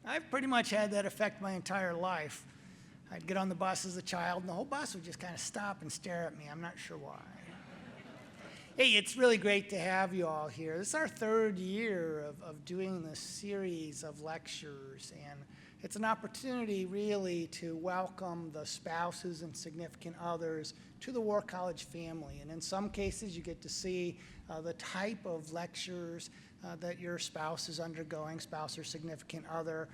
I've pretty much had that effect my entire life. I'd get on the bus as a child, and the whole bus would just kind of stop and stare at me. I'm not sure why. Hey, it's really great to have you all here. This is our third year of doing this series of lectures, and it's an opportunity really to welcome the spouses and significant others to the War College family. And in some cases, you get to see the type of lectures that your spouse is undergoing, spouse or significant other,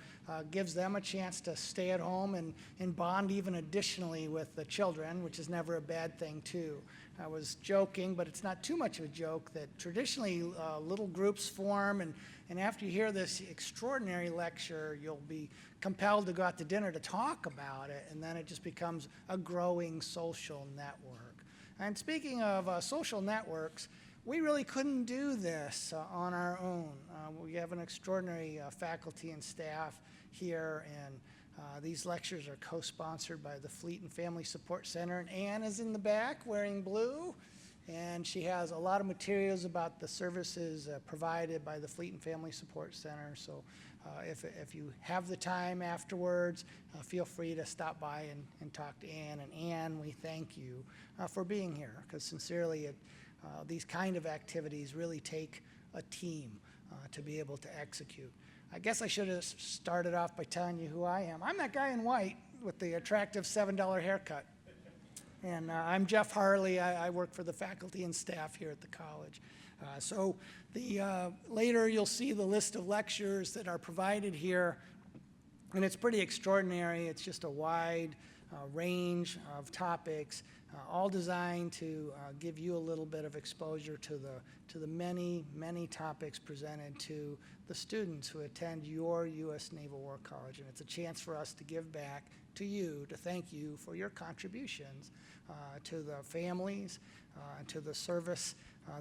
gives them a chance to stay at home and bond even additionally with the children, which is never a bad thing too. I was joking, but it's not too much of a joke, that traditionally little groups form, and after you hear this extraordinary lecture, you'll be compelled to go out to dinner to talk about it, and then it just becomes a growing social network. And speaking of social networks, we really couldn't do this on our own. We have an extraordinary faculty and staff here, and these lectures are co-sponsored by the Fleet and Family Support Center, and Ann is in the back wearing blue, and she has a lot of materials about the services provided by the Fleet and Family Support Center. So if you have the time afterwards, feel free to stop by and talk to Ann. And Ann, we thank you for being here, because sincerely, these kind of activities really take a team to be able to execute. I guess I should have started off by telling you who I am. I'm that guy in white with the attractive $7 haircut. And I'm Jeff Harley. I work for the faculty and staff here at the college. So later you'll see the list of lectures that are provided here, and it's pretty extraordinary. It's just a wide range of topics, all designed to give you a little bit of exposure to the many, many topics presented to the students who attend your U.S. Naval War College. And it's a chance for us to give back to you, to thank you for your contributions to the families, and to the service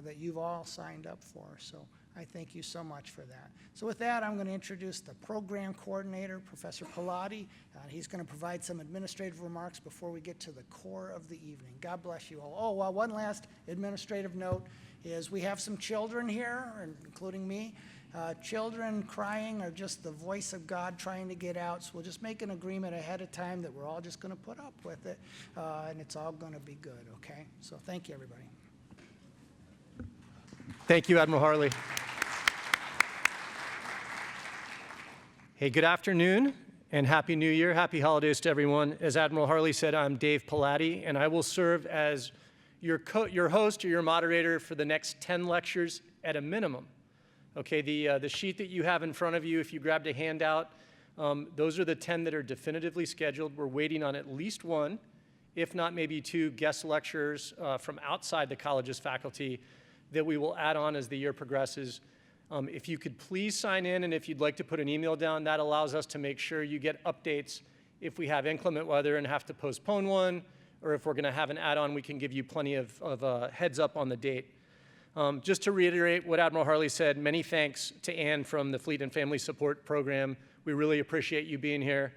that you've all signed up for. So I thank you so much for that. So with that, I'm going to introduce the program coordinator, Professor Pilati. He's going to provide some administrative remarks before we get to the core of the evening. God bless you all. Oh, well, one last administrative note is we have some children here, including me. Children crying are just the voice of God trying to get out, so we'll just make an agreement ahead of time that we're all just going to put up with it, and it's all going to be good, okay? So thank you, everybody. Thank you, Admiral Harley. Hey, good afternoon and Happy New Year. Happy holidays to everyone. As Admiral Harley said, I'm Dave Pilati, and I will serve as your host or your moderator for the next 10 lectures at a minimum. Okay, the sheet that you have in front of you, if you grabbed a handout, those are the 10 that are definitively scheduled. We're waiting on at least one, if not maybe two, guest lecturers from outside the college's faculty that we will add on as the year progresses. If you could please sign in, and if you'd like to put an email down, that allows us to make sure you get updates if we have inclement weather and have to postpone one, or if we're going to have an add-on, we can give you plenty of heads up on the date. Just to reiterate what Admiral Harley said, many thanks to Ann from the Fleet and Family Support Program. We really appreciate you being here.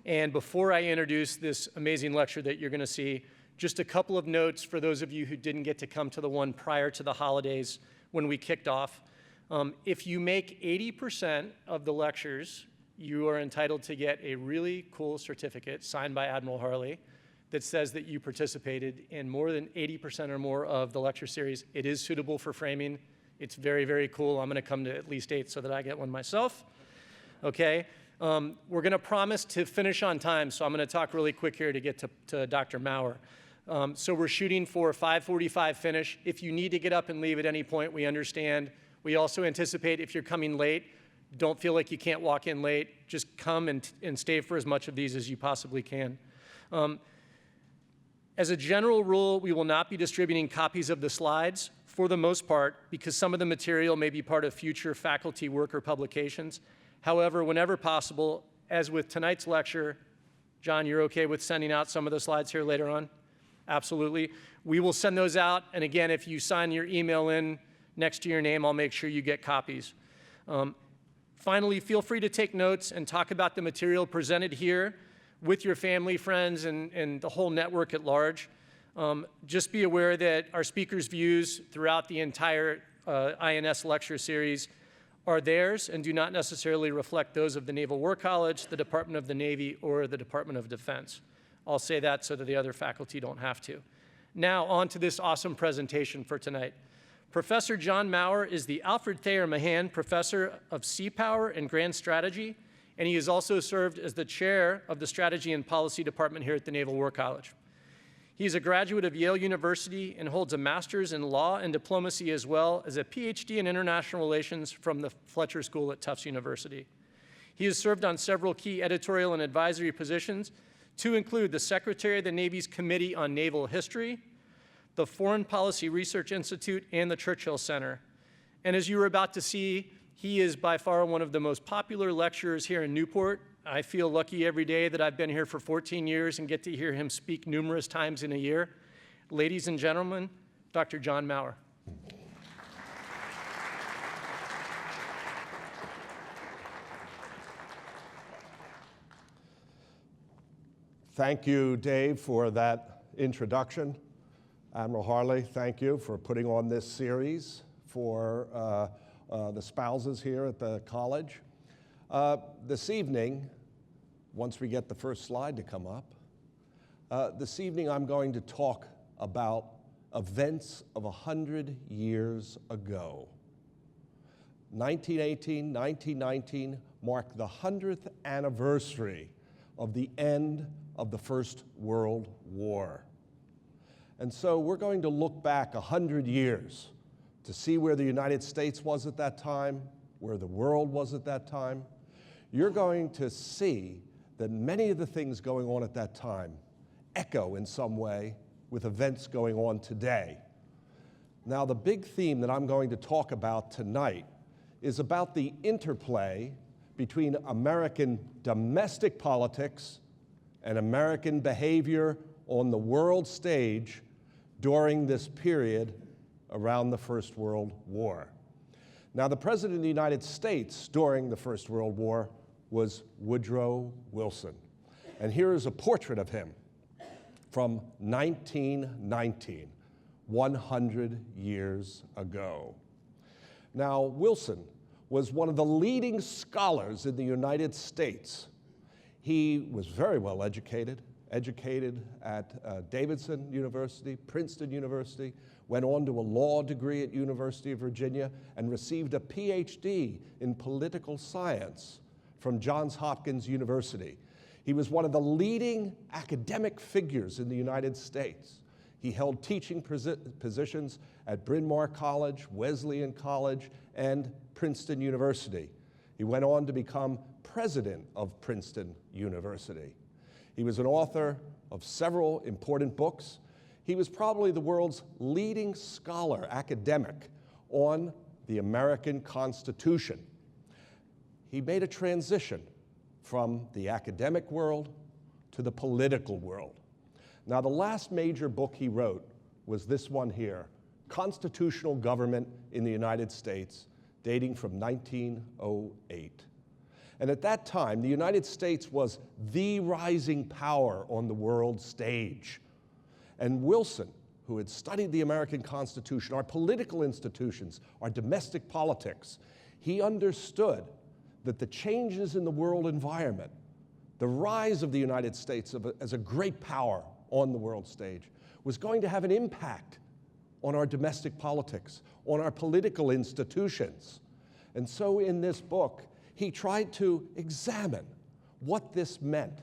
And before I introduce this amazing lecture that you're going to see, just a couple of notes for those of you who didn't get to come to the one prior to the holidays when we kicked off. If you make 80% of the lectures, you are entitled to get a really cool certificate signed by Admiral Harley that says that you participated in more than 80% or more of the lecture series. It is suitable for framing. It's very, very cool. I'm going to come to at least 8 so that I get one myself. Okay. We're going to promise to finish on time, so I'm going to talk really quick here to get to Dr. Maurer. So we're shooting for a 5:45 finish. If you need to get up and leave at any point, we understand. We also anticipate if you're coming late, don't feel like you can't walk in late. Just come and stay for as much of these as you possibly can. As a general rule, we will not be distributing copies of the slides for the most part because some of the material may be part of future faculty work or publications. However, whenever possible, as with tonight's lecture, John, you're okay with sending out some of the slides here later on? Absolutely. We will send those out, and again, if you sign your email in next to your name, I'll make sure you get copies. Finally, feel free to take notes and talk about the material presented here with your family, friends, and the whole network at large. Just be aware that our speakers' views throughout the entire INS lecture series are theirs and do not necessarily reflect those of the Naval War College, the Department of the Navy, or the Department of Defense. I'll say that so that the other faculty don't have to. Now, on to this awesome presentation for tonight. Professor John Maurer is the Alfred Thayer Mahan Professor of Sea Power and Grand Strategy, and he has also served as the chair of the Strategy and Policy Department here at the Naval War College. He's a graduate of Yale University and holds a master's in law and diplomacy as well as a PhD in international relations from the Fletcher School at Tufts University. He has served on several key editorial and advisory positions, to include the Secretary of the Navy's Committee on Naval History, the Foreign Policy Research Institute, and the Churchill Center. And as you were about to see, he is by far one of the most popular lecturers here in Newport. I feel lucky every day that I've been here for 14 years and get to hear him speak numerous times in a year. Ladies and gentlemen, Dr. John Maurer. Thank you, Dave, for that introduction. Admiral Harley, thank you for putting on this series for the spouses here at the college. This evening, once we get the first slide to come up, this evening I'm going to talk about events of 100 years ago. 1918, 1919 marked the 100th anniversary of the end of the First World War. And so we're going to look back 100 years to see where the United States was at that time, where the world was at that time. You're going to see that many of the things going on at that time echo in some way with events going on today. Now, the big theme that I'm going to talk about tonight is about the interplay between American domestic politics and American behavior on the world stage during this period around the First World War. Now, the President of the United States during the First World War was Woodrow Wilson. And here is a portrait of him from 1919, 100 years ago. Now, Wilson was one of the leading scholars in the United States. He was very well educated at Davidson University, Princeton University, went on to a law degree at University of Virginia, and received a PhD in political science from Johns Hopkins University. He was one of the leading academic figures in the United States. He held teaching positions at Bryn Mawr College, Wesleyan College, and Princeton University. He went on to become president of Princeton University. He was an author of several important books. He was probably the world's leading scholar, academic, on the American Constitution. He made a transition from the academic world to the political world. Now, the last major book he wrote was this one here, Constitutional Government in the United States, dating from 1908. And at that time, the United States was the rising power on the world stage. And Wilson, who had studied the American Constitution, our political institutions, our domestic politics, he understood that the changes in the world environment, the rise of the United States as a great power on the world stage, was going to have an impact on our domestic politics, on our political institutions. And so in this book, he tried to examine what this meant.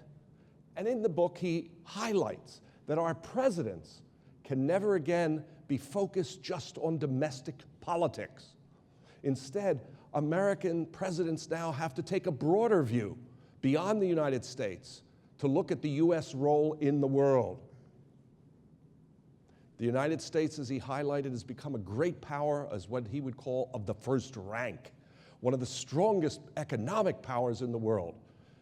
And in the book, he highlights that our presidents can never again be focused just on domestic politics. Instead, American presidents now have to take a broader view beyond the United States to look at the U.S. role in the world. The United States, as he highlighted, has become a great power as what he would call of the first rank, one of the strongest economic powers in the world.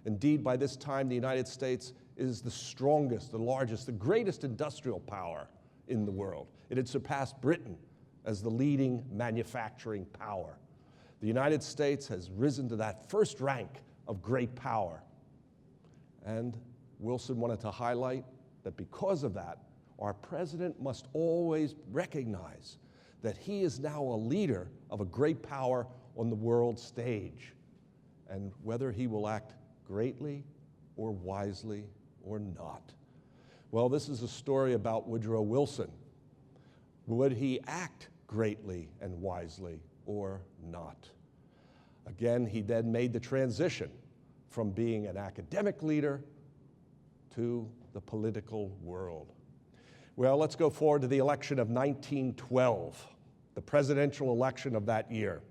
Indeed, by this time, the United States is the strongest, the largest, the greatest industrial power in the world. It had surpassed Britain as the leading manufacturing power. The United States has risen to that first rank of great power. And Wilson wanted to highlight that because of that, our president must always recognize that he is now a leader of a great power on the world stage, and whether he will act greatly or wisely or not. Well, this is a story about Woodrow Wilson. Would he act greatly and wisely or not? Again, he then made the transition from being an academic leader to the political world. Well, let's go forward to the election of 1912, the presidential election of that year.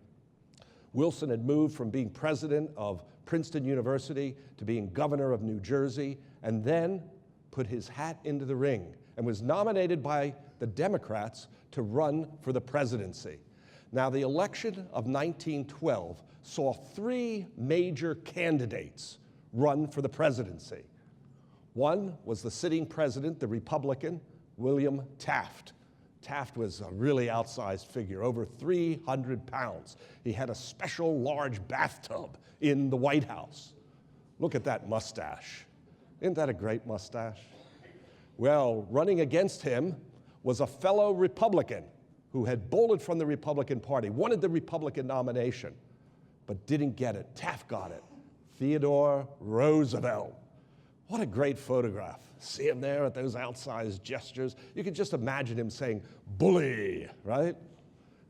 Wilson had moved from being president of Princeton University to being governor of New Jersey, and then put his hat into the ring and was nominated by the Democrats to run for the presidency. Now, the election of 1912 saw three major candidates run for the presidency. One was the sitting president, the Republican, William Taft. Taft was a really outsized figure, over 300 pounds. He had a special large bathtub in the White House. Look at that mustache. Isn't that a great mustache? Well, running against him was a fellow Republican who had bolted from the Republican Party, wanted the Republican nomination, but didn't get it. Taft got it. Theodore Roosevelt. What a great photograph. See him there at those outsized gestures. You can just imagine him saying, "Bully," right?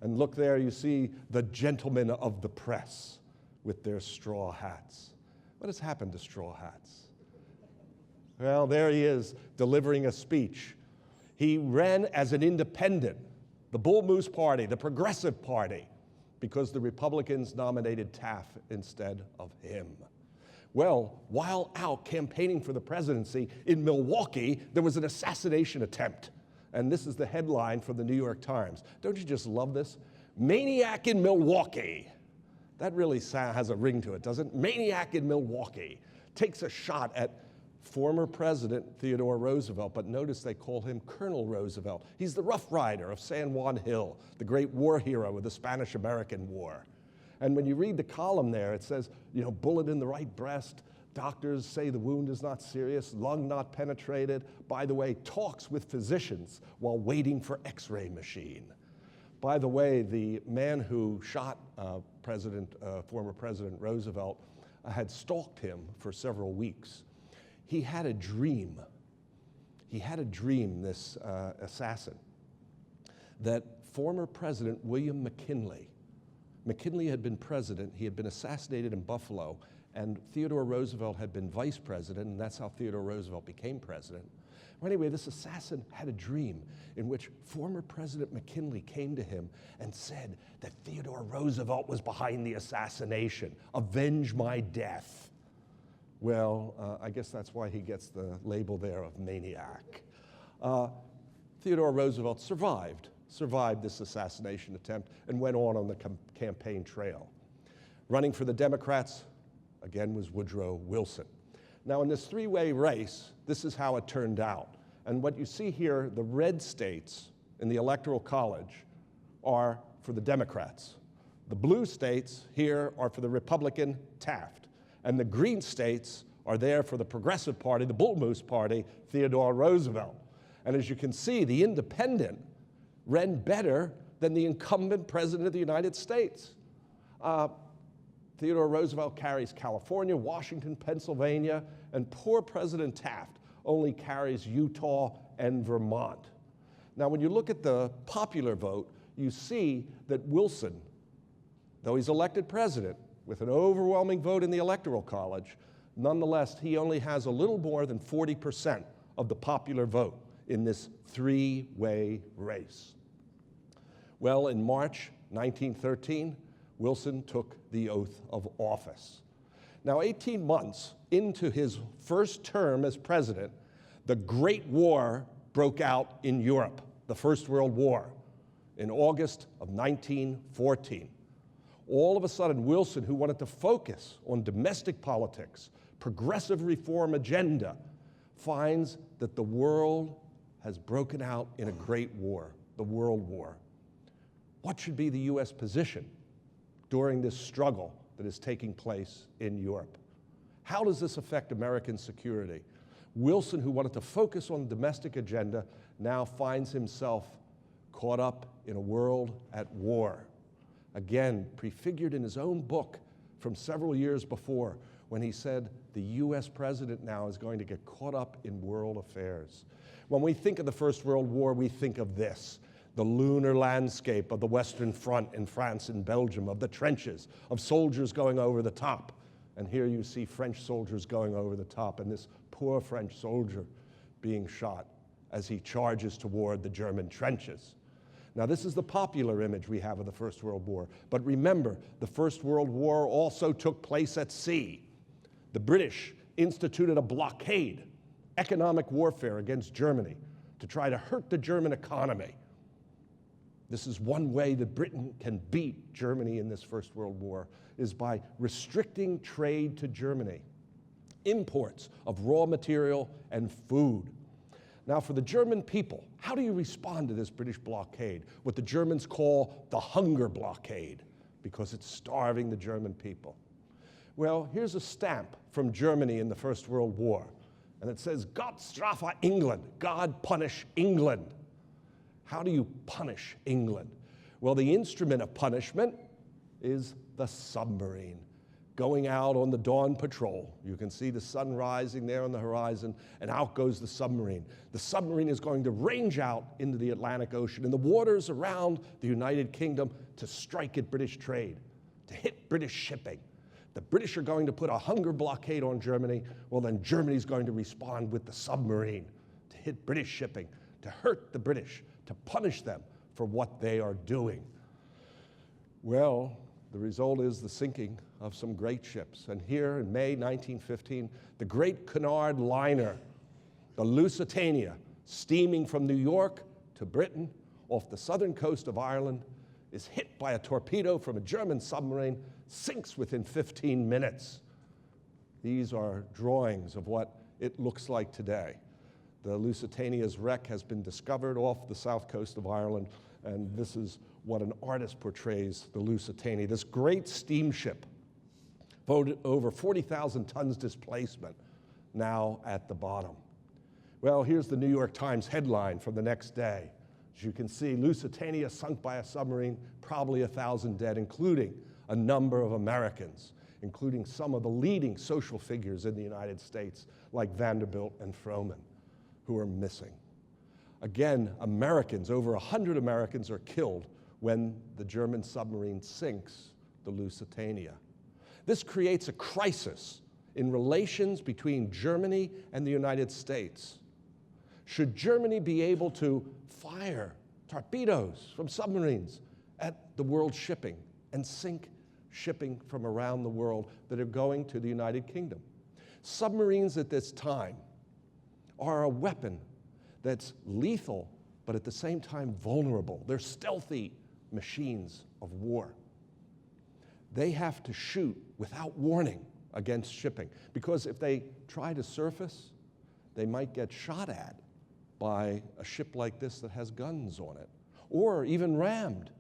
And look there, you see the gentlemen of the press with their straw hats. What has happened to straw hats? Well, there he is delivering a speech. He ran as an independent, the Bull Moose Party, the Progressive Party, because the Republicans nominated Taft instead of him. Well, while out campaigning for the presidency in Milwaukee, there was an assassination attempt. And this is the headline from the New York Times. Don't you just love this? Maniac in Milwaukee. That really has a ring to it, doesn't it? Maniac in Milwaukee takes a shot at former President Theodore Roosevelt, but notice they call him Colonel Roosevelt. He's the Rough Rider of San Juan Hill, the great war hero of the Spanish-American War. And when you read the column there, it says, bullet in the right breast, doctors say the wound is not serious, lung not penetrated. By the way, talks with physicians while waiting for X-ray machine. By the way, the man who shot former President Roosevelt had stalked him for several weeks. He had a dream. This assassin, that former President William McKinley had been president. He had been assassinated in Buffalo, and Theodore Roosevelt had been vice president, and that's how Theodore Roosevelt became president. Well, anyway, this assassin had a dream in which former President McKinley came to him and said that Theodore Roosevelt was behind the assassination. Avenge my death. Well, I guess that's why he gets the label there of maniac. Theodore Roosevelt survived this assassination attempt and went on the campaign trail. Running for the Democrats, again, was Woodrow Wilson. Now, in this three-way race, this is how it turned out. And what you see here, the red states in the Electoral College are for the Democrats. The blue states here are for the Republican Taft. And the green states are there for the Progressive Party, the Bull Moose Party, Theodore Roosevelt. And as you can see, the independent ran better than the incumbent president of the United States. Theodore Roosevelt carries California, Washington, Pennsylvania, and poor President Taft only carries Utah and Vermont. Now, when you look at the popular vote, you see that Wilson, though he's elected president with an overwhelming vote in the Electoral College, nonetheless, he only has a little more than 40% of the popular vote in this three-way race. Well, in March 1913, Wilson took the oath of office. Now, 18 months into his first term as president, the Great War broke out in Europe, the First World War, in August of 1914. All of a sudden, Wilson, who wanted to focus on domestic politics, progressive reform agenda, finds that the world has broken out in a great war, the World War. What should be the U.S. position during this struggle that is taking place in Europe? How does this affect American security? Wilson, who wanted to focus on the domestic agenda, now finds himself caught up in a world at war. again, prefigured in his own book from several years before when he said the US president now is going to get caught up in world affairs. When we think of the First World War, we think of this: the lunar landscape of the Western Front in France and Belgium, of the trenches, of soldiers going over the top. And here you see French soldiers going over the top, and this poor French soldier being shot as he charges toward the German trenches. Now, this is the popular image we have of the First World War. But remember, the First World War also took place at sea. The British instituted a blockade, economic warfare against Germany, to try to hurt the German economy. This is one way that Britain can beat Germany in this First World War, is by restricting trade to Germany, imports of raw material and food. Now, for the German people, how do you respond to this British blockade, what the Germans call the hunger blockade, because it's starving the German people? Well, here's a stamp from Germany in the First World War, and it says, Gott strafe England, God punish England. How do you punish England? Well, the instrument of punishment is the submarine, going out on the dawn patrol. You can see the sun rising there on the horizon, and out goes the submarine. The submarine is going to range out into the Atlantic Ocean in the waters around the United Kingdom to strike at British trade, to hit British shipping. The British are going to put a hunger blockade on Germany. Well, then Germany's going to respond with the submarine to hit British shipping, to hurt the British, to punish them for what they are doing. Well, the result is the sinking of some great ships. And here in May 1915, the great Cunard liner, the Lusitania, steaming from New York to Britain off the southern coast of Ireland, is hit by a torpedo from a German submarine, sinks within 15 minutes. These are drawings of what it looks like today. The Lusitania's wreck has been discovered off the south coast of Ireland, and this is what an artist portrays the Lusitania, this great steamship, over 40,000 tons displacement, now at the bottom. Well, here's the New York Times headline from the next day. As you can see, Lusitania sunk by a submarine, probably 1,000 dead, including a number of Americans, including some of the leading social figures in the United States, like Vanderbilt and Froman, who are missing. Again, Americans, over 100 Americans are killed when the German submarine sinks the Lusitania. This creates a crisis in relations between Germany and the United States. Should Germany be able to fire torpedoes from submarines at the world shipping and sink shipping from around the world that are going to the United Kingdom? Submarines at this time are a weapon that's lethal, but at the same time vulnerable. They're stealthy machines of war. They have to shoot without warning against shipping, because if they try to surface, they might get shot at by a ship like this that has guns on it, or even rammed.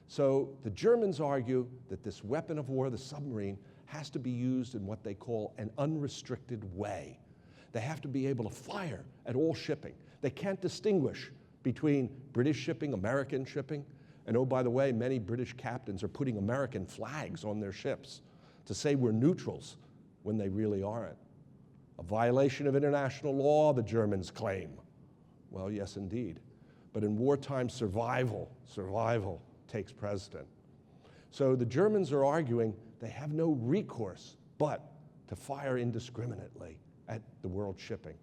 So the Germans argue that this weapon of war, the submarine, has to be used in what they call an unrestricted way. They have to be able to fire at all shipping. They can't distinguish between British shipping, American shipping, and oh, by the way, many British captains are putting American flags on their ships to say we're neutrals when they really aren't. A violation of international law, the Germans claim. Well, yes, indeed. But in wartime, survival takes precedent. So the Germans are arguing they have no recourse but to fire indiscriminately at the world shipping.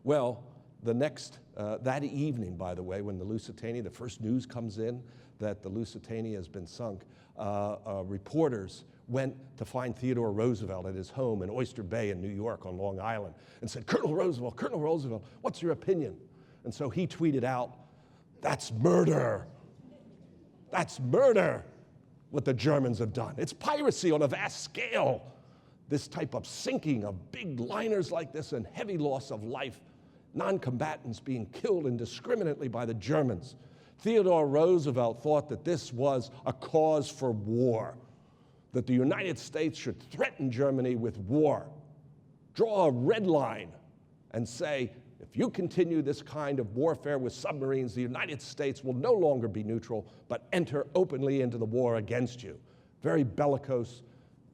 Well, that evening, by the way, when the Lusitania, the first news comes in that the Lusitania has been sunk, reporters went to find Theodore Roosevelt at his home in Oyster Bay in New York on Long Island and said, Colonel Roosevelt, what's your opinion? And so he tweeted out, that's murder. That's murder, what the Germans have done. It's piracy on a vast scale. This type of sinking of big liners like this and heavy loss of life, non-combatants being killed indiscriminately by the Germans. Theodore Roosevelt thought that this was a cause for war, that the United States should threaten Germany with war, draw a red line, and say, If you continue this kind of warfare with submarines, the United States will no longer be neutral, but enter openly into the war against you. Very bellicose,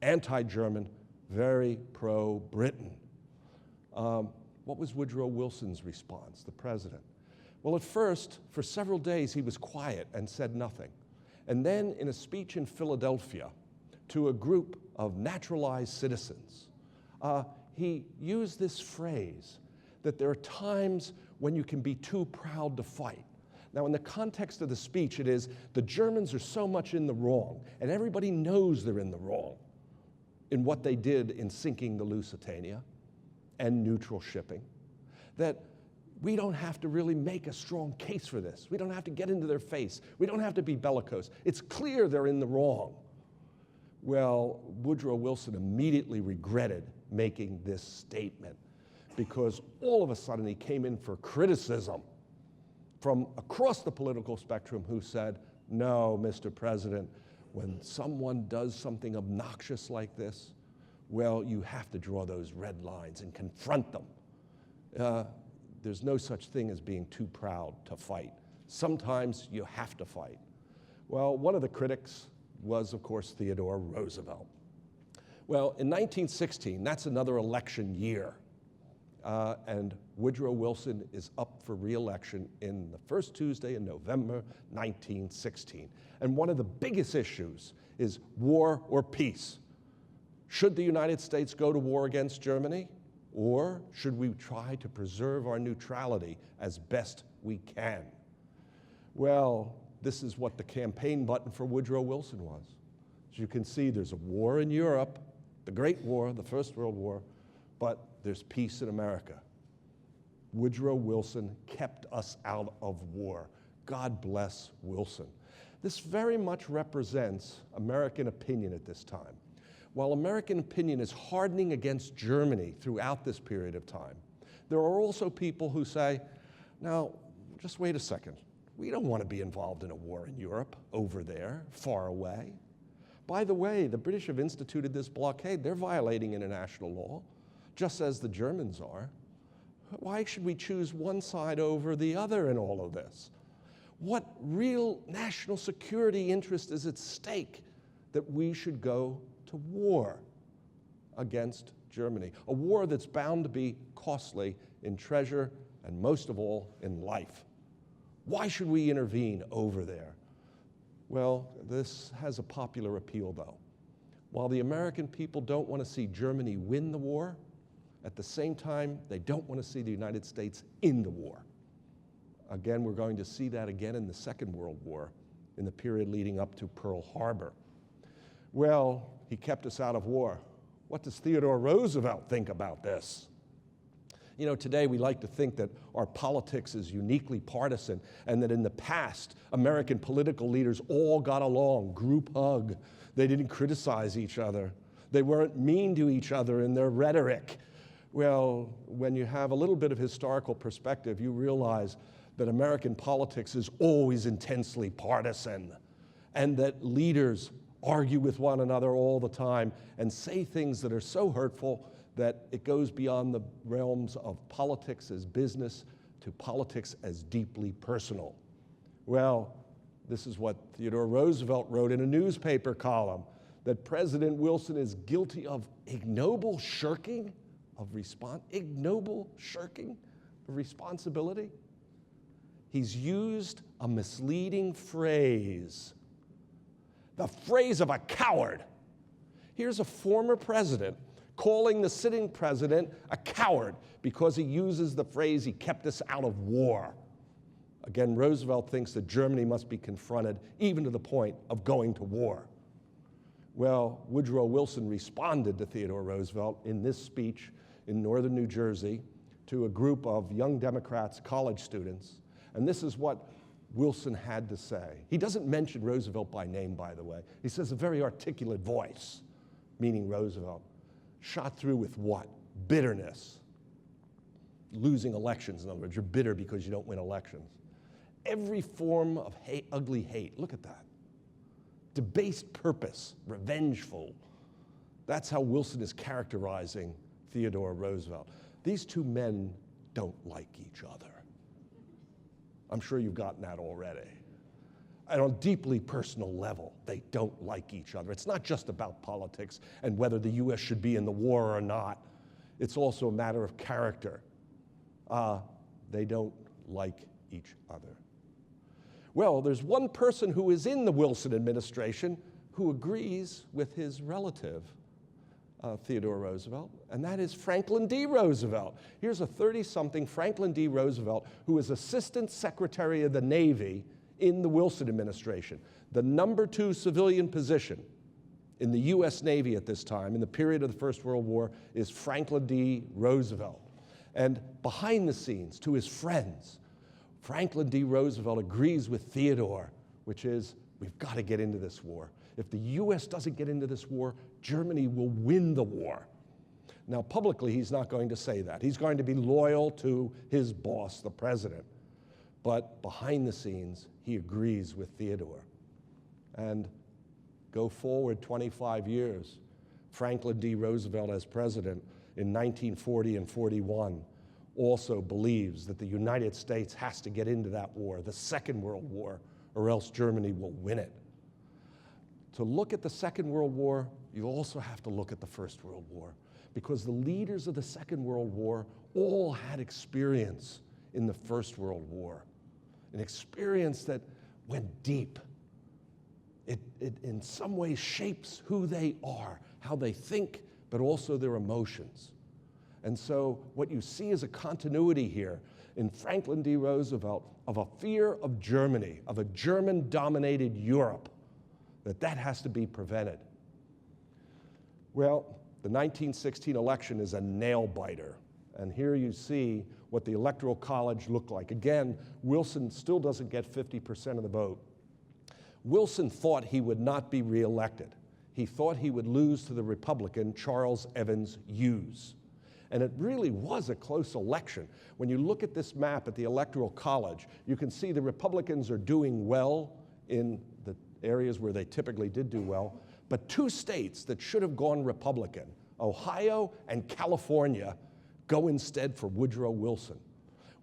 anti-German, very pro-Britain. What was Woodrow Wilson's response, the president? Well, at first, for several days, he was quiet and said nothing. And then in a speech in Philadelphia to a group of naturalized citizens, he used this phrase that there are times when you can be too proud to fight. Now, in the context of the speech, it is the Germans are so much in the wrong, and everybody knows they're in the wrong in what they did in sinking the Lusitania and neutral shipping, that we don't have to really make a strong case for this. We don't have to get into their face. We don't have to be bellicose. It's clear they're in the wrong. Well, Woodrow Wilson immediately regretted making this statement because all of a sudden he came in for criticism from across the political spectrum who said, no, Mr. President, when someone does something obnoxious like this, well, you have to draw those red lines and confront them. There's no such thing as being too proud to fight. Sometimes you have to fight. Well, one of the critics was, of course, Theodore Roosevelt. Well, in 1916, that's another election year, and Woodrow Wilson is up for re-election in the first Tuesday in November 1916. And one of the biggest issues is war or peace. Should the United States go to war against Germany, or should we try to preserve our neutrality as best we can? Well, this is what the campaign button for Woodrow Wilson was. As you can see, there's a war in Europe, the Great War, the First World War, but there's peace in America. Woodrow Wilson kept us out of war. God bless Wilson. This very much represents American opinion at this time. While American opinion is hardening against Germany throughout this period of time, there are also people who say, now, just wait a second. We don't want to be involved in a war in Europe over there, far away. By the way, the British have instituted this blockade. They're violating international law, just as the Germans are. Why should we choose one side over the other in all of this? What real national security interest is at stake that we should go to war against Germany? A war that's bound to be costly in treasure and most of all in life. Why should we intervene over there? Well, this has a popular appeal, though. While the American people don't want to see Germany win the war, at the same time, they don't want to see the United States in the war. Again, we're going to see that again in the Second World War, in the period leading up to Pearl Harbor. Well, he kept us out of war. What does Theodore Roosevelt think about this? You know, today we like to think that our politics is uniquely partisan and that in the past, American political leaders all got along, group hug. They didn't criticize each other. They weren't mean to each other in their rhetoric. Well, when you have a little bit of historical perspective, you realize that American politics is always intensely partisan and that leaders argue with one another all the time and say things that are so hurtful that it goes beyond the realms of politics as business to politics as deeply personal. Well, this is what Theodore Roosevelt wrote in a newspaper column, that President Wilson is guilty of ignoble shirking of responsibility. He's used a misleading phrase, the phrase of a coward. Here's a former president calling the sitting president a coward because he uses the phrase, he kept us out of war. Again, Roosevelt thinks that Germany must be confronted even to the point of going to war. Well, Woodrow Wilson responded to Theodore Roosevelt in this speech in northern New Jersey to a group of young Democrats, college students, and this is what Wilson had to say. He doesn't mention Roosevelt by name, by the way. He says a very articulate voice, meaning Roosevelt. Shot through with what? Bitterness. Losing elections, in other words. You're bitter because you don't win elections. Every form of hate, ugly hate. Look at that. Debased purpose, revengeful. That's how Wilson is characterizing Theodore Roosevelt. These two men don't like each other. I'm sure you've gotten that already. And on a deeply personal level, they don't like each other. It's not just about politics and whether the U.S. should be in the war or not. It's also a matter of character. They don't like each other. Well, there's one person who is in the Wilson administration who agrees with his relative, Theodore Roosevelt, and that is Franklin D. Roosevelt. Here's a 30-something Franklin D. Roosevelt who is Assistant Secretary of the Navy in the Wilson administration. The number 2 civilian position in the U.S. Navy at this time, in the period of the First World War, is Franklin D. Roosevelt. And behind the scenes, to his friends, Franklin D. Roosevelt agrees with Theodore, which is, we've got to get into this war. If the U.S. doesn't get into this war, Germany will win the war. Now, publicly, he's not going to say that. He's going to be loyal to his boss, the president. But behind the scenes, he agrees with Theodore. And go forward 25 years, Franklin D. Roosevelt as president in 1940 and 41 also believes that the United States has to get into that war, the Second World War, or else Germany will win it. To look at the Second World War, you also have to look at the First World War, because the leaders of the Second World War all had experience in the First World War, an experience that went deep. It in some ways shapes who they are, how they think, but also their emotions. And so what you see is a continuity here in Franklin D. Roosevelt of a fear of Germany, of a German-dominated Europe, that has to be prevented. Well, the 1916 election is a nail-biter. And here you see what the Electoral College looked like. Again, Wilson still doesn't get 50% of the vote. Wilson thought he would not be reelected. He thought he would lose to the Republican Charles Evans Hughes. And it really was a close election. When you look at this map at the Electoral College, you can see the Republicans are doing well in the areas where they typically did do well, but 2 states that should have gone Republican, Ohio and California, go instead for Woodrow Wilson.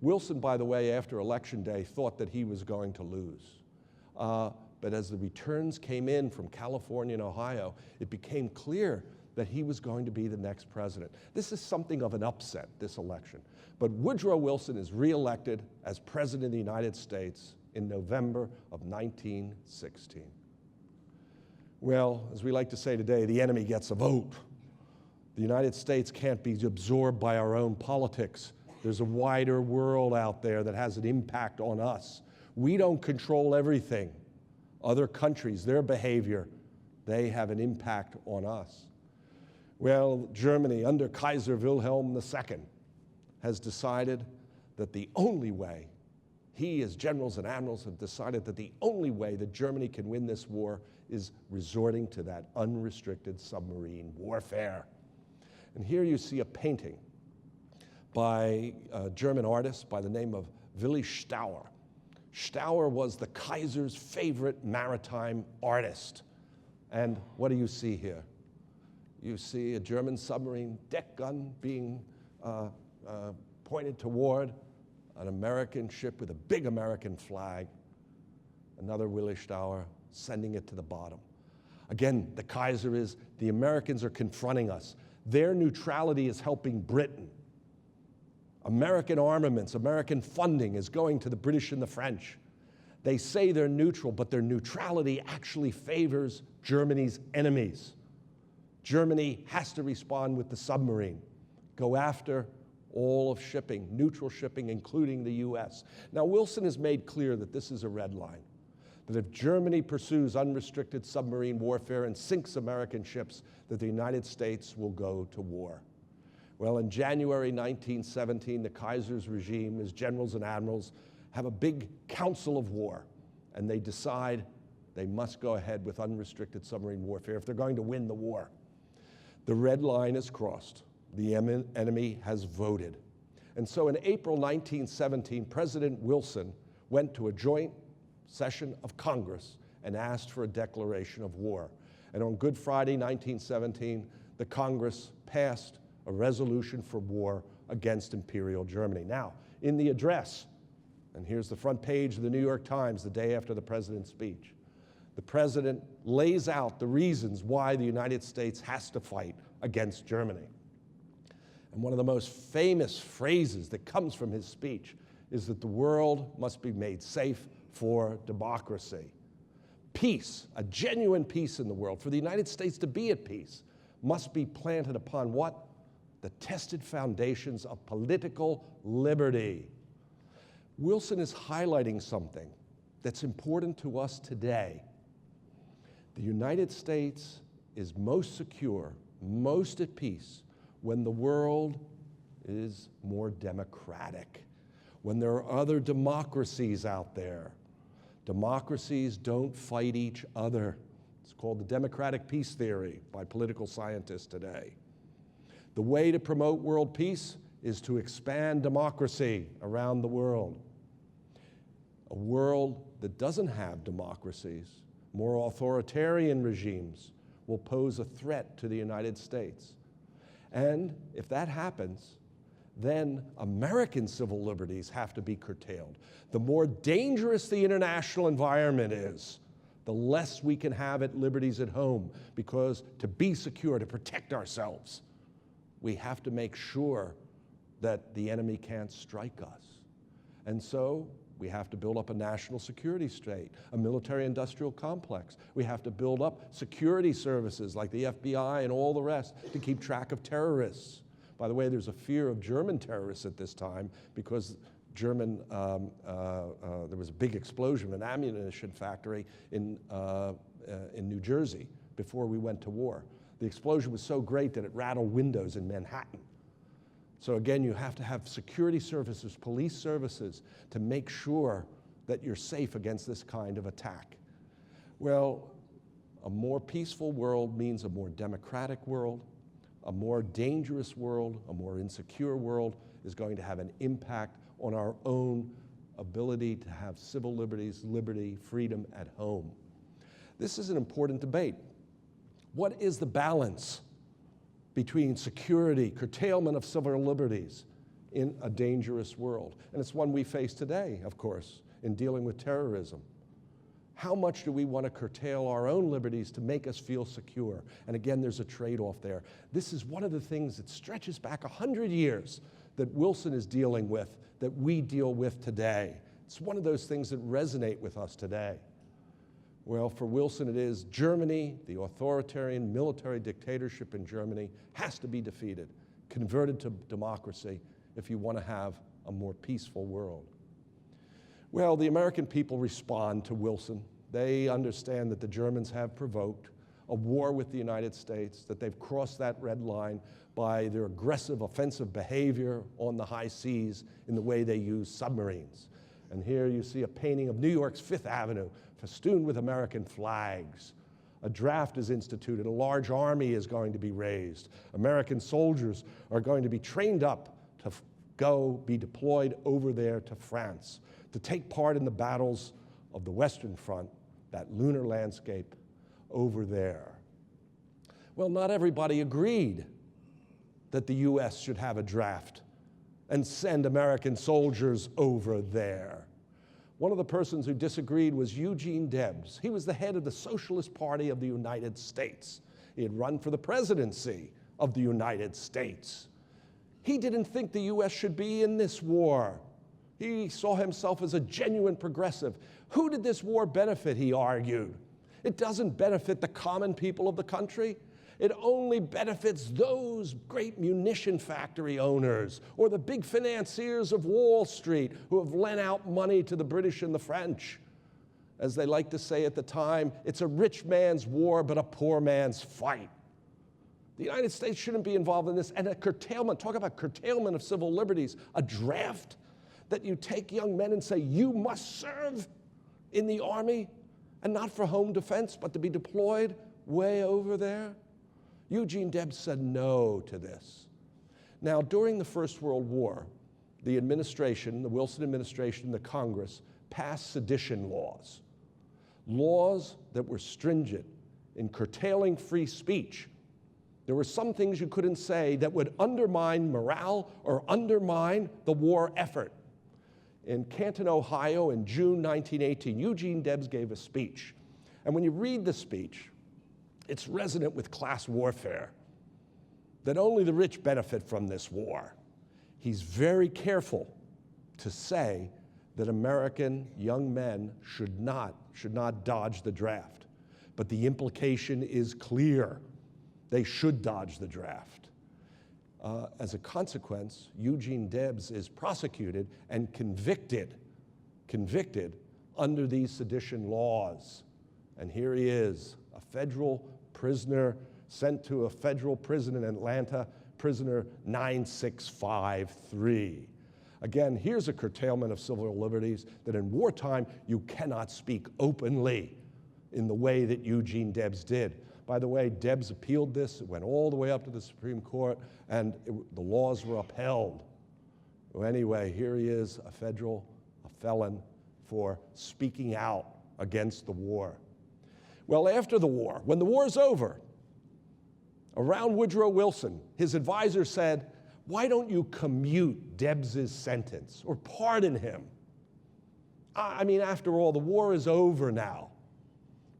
Wilson, by the way, after Election Day, thought that he was going to lose. But as the returns came in from California and Ohio, it became clear that he was going to be the next president. This is something of an upset, this election. But Woodrow Wilson is reelected as president of the United States in November of 1916. Well, as we like to say today, the enemy gets a vote. The United States can't be absorbed by our own politics. There's a wider world out there that has an impact on us. We don't control everything. Other countries, their behavior, they have an impact on us. Well, Germany, under Kaiser Wilhelm II, has decided that the only way, he as generals and admirals have decided that the only way that Germany can win this war is resorting to that unrestricted submarine warfare. And here you see a painting by a German artist by the name of Willi Stauer. Stauer was the Kaiser's favorite maritime artist. And what do you see here? You see a German submarine deck gun being pointed toward an American ship with a big American flag. Another Willi Stauer sending it to the bottom. Again, the Kaiser is, the Americans are confronting us. Their neutrality is helping Britain. American armaments, American funding is going to the British and the French. They say they're neutral, but their neutrality actually favors Germany's enemies. Germany has to respond with the submarine, go after all of shipping, neutral shipping, including the U.S. Now, Wilson has made clear that this is a red line, that if Germany pursues unrestricted submarine warfare and sinks American ships, that the United States will go to war. Well, in January 1917, the Kaiser's regime, his generals and admirals, have a big council of war, and they decide they must go ahead with unrestricted submarine warfare if they're going to win the war. The red line is crossed. The enemy has voted. And so in April 1917, President Wilson went to a joint session of Congress and asked for a declaration of war. And on Good Friday, 1917, the Congress passed a resolution for war against Imperial Germany. Now, in the address, and here's the front page of the New York Times the day after the president's speech, the president lays out the reasons why the United States has to fight against Germany. And one of the most famous phrases that comes from his speech is that the world must be made safe for democracy. Peace, a genuine peace in the world, for the United States to be at peace, must be planted upon what? The tested foundations of political liberty. Wilson is highlighting something that's important to us today. The United States is most secure, most at peace, when the world is more democratic, when there are other democracies out there. Democracies don't fight each other. It's called the democratic peace theory by political scientists today. The way to promote world peace is to expand democracy around the world. A world that doesn't have democracies, more authoritarian regimes, will pose a threat to the United States. And if that happens, then American civil liberties have to be curtailed. The more dangerous the international environment is, the less we can have at liberties at home, because to be secure, to protect ourselves, we have to make sure that the enemy can't strike us. And so we have to build up a national security state, a military-industrial complex. We have to build up security services like the FBI and all the rest to keep track of terrorists. By the way, there's a fear of German terrorists at this time because there was a big explosion in an ammunition factory in New Jersey before we went to war. The explosion was so great that it rattled windows in Manhattan. So again, you have to have security services, police services, to make sure that you're safe against this kind of attack. Well, a more peaceful world means a more democratic world. A more dangerous world, a more insecure world is going to have an impact on our own ability to have civil liberties, liberty, freedom at home. This is an important debate. What is the balance between security, curtailment of civil liberties in a dangerous world? And it's one we face today, of course, in dealing with terrorism. How much do we want to curtail our own liberties to make us feel secure? And again, there's a trade-off there. This is one of the things that stretches back 100 years that Wilson is dealing with, that we deal with today. It's one of those things that resonate with us today. Well, for Wilson it is Germany, the authoritarian military dictatorship in Germany, has to be defeated, converted to democracy if you want to have a more peaceful world. Well, the American people respond to Wilson. They understand that the Germans have provoked a war with the United States, that they've crossed that red line by their aggressive, offensive behavior on the high seas in the way they use submarines. And here you see a painting of New York's Fifth Avenue, festooned with American flags. A draft is instituted. A large army is going to be raised. American soldiers are going to be trained up to be deployed over there to France, to take part in the battles of the Western Front, that lunar landscape over there. Well, not everybody agreed that the U.S. should have a draft and send American soldiers over there. One of the persons who disagreed was Eugene Debs. He was the head of the Socialist Party of the United States. He had run for the presidency of the United States. He didn't think the U.S. should be in this war. He saw himself as a genuine progressive. Who did this war benefit, he argued? It doesn't benefit the common people of the country. It only benefits those great munition factory owners or the big financiers of Wall Street who have lent out money to the British and the French. As they like to say at the time, it's a rich man's war, but a poor man's fight. The United States shouldn't be involved in this. And a curtailment, talk about curtailment of civil liberties, a draft that you take young men and say, you must serve in the army, and not for home defense, but to be deployed way over there. Eugene Debs said no to this. Now, during the First World War, the administration, the Wilson administration, the Congress, passed sedition laws, laws that were stringent in curtailing free speech There were some things you couldn't say that would undermine morale or undermine the war effort. In Canton, Ohio, in June 1918, Eugene Debs gave a speech. And when you read the speech, it's resonant with class warfare, that only the rich benefit from this war. He's very careful to say that American young men should not dodge the draft. But the implication is clear. They should dodge the draft. As a consequence, Eugene Debs is prosecuted and convicted under these sedition laws. And here he is, a federal prisoner sent to a federal prison in Atlanta, prisoner 9653. Again, here's a curtailment of civil liberties that in wartime you cannot speak openly in the way that Eugene Debs did. By the way, Debs appealed this. It went all the way up to the Supreme Court, and the laws were upheld. Well, anyway, here he is, a felon for speaking out against the war. Well, after the war, when the war's over, around Woodrow Wilson, his advisor said, why don't you commute Debs's sentence or pardon him? I mean, after all, the war is over now.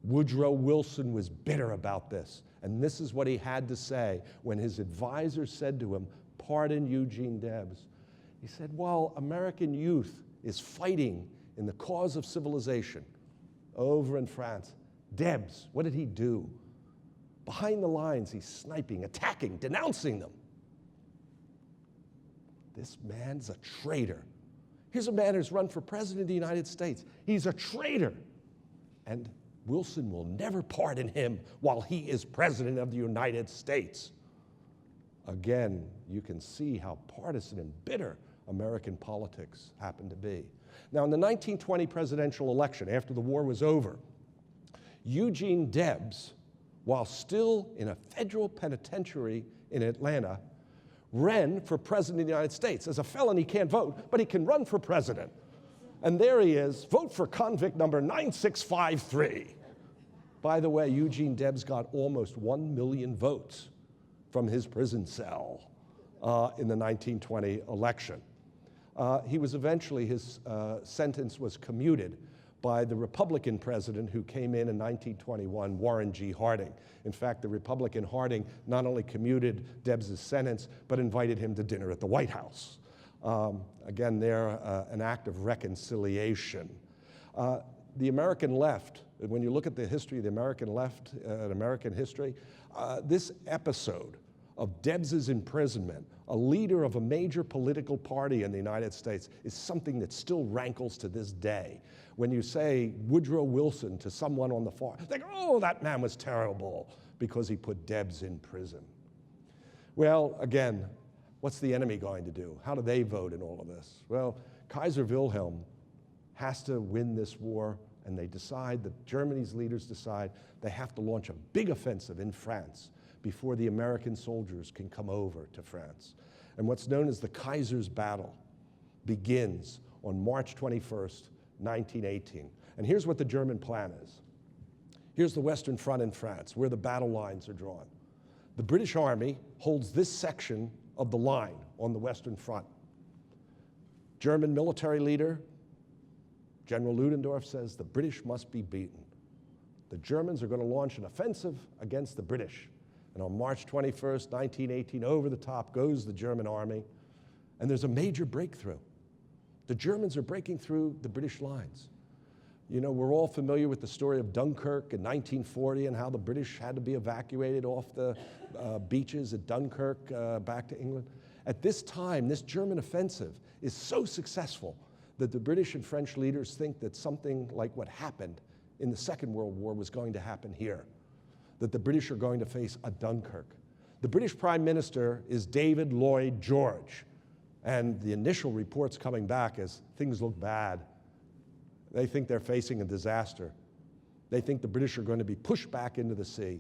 Woodrow Wilson was bitter about this, and this is what he had to say when his advisor said to him, pardon Eugene Debs. He said, while American youth is fighting in the cause of civilization over in France, Debs, what did he do? Behind the lines, he's sniping, attacking, denouncing them. This man's a traitor. Here's a man who's run for president of the United States. He's a traitor. And Wilson will never pardon him while he is president of the United States. Again, you can see how partisan and bitter American politics happen to be. Now, in the 1920 presidential election, after the war was over, Eugene Debs, while still in a federal penitentiary in Atlanta, ran for president of the United States. As a felon, he can't vote, but he can run for president. And there he is, vote for convict number 9653. By the way, Eugene Debs got almost 1 million votes from his prison cell in the 1920 election. He was eventually, his sentence was commuted by the Republican president who came in 1921, Warren G. Harding. In fact, the Republican Harding not only commuted Debs' sentence, but invited him to dinner at the White House. Again, there, an act of reconciliation. The American left, when you look at the history of the American left and American history, this episode of Debs' imprisonment, a leader of a major political party in the United States, is something that still rankles to this day. When you say Woodrow Wilson to someone on the far, they go, oh, that man was terrible because he put Debs in prison. Well, again, what's the enemy going to do? How do they vote in all of this? Well, Kaiser Wilhelm has to win this war, and they decide, Germany's leaders decide, they have to launch a big offensive in France before the American soldiers can come over to France. And what's known as the Kaiser's Battle begins on March 21st, 1918. And here's what the German plan is. Here's the Western Front in France, where the battle lines are drawn. The British Army holds this section of the line on the Western Front. German military leader, General Ludendorff, says the British must be beaten. The Germans are going to launch an offensive against the British. And on March 21st, 1918, over the top goes the German army, and there's a major breakthrough. The Germans are breaking through the British lines. You know, we're all familiar with the story of Dunkirk in 1940 and how the British had to be evacuated off the beaches at Dunkirk back to England. At this time, this German offensive is so successful that the British and French leaders think that something like what happened in the Second World War was going to happen here, that the British are going to face a Dunkirk. The British Prime Minister is David Lloyd George, and the initial reports coming back is things look bad. They think they're facing a disaster. They think the British are going to be pushed back into the sea.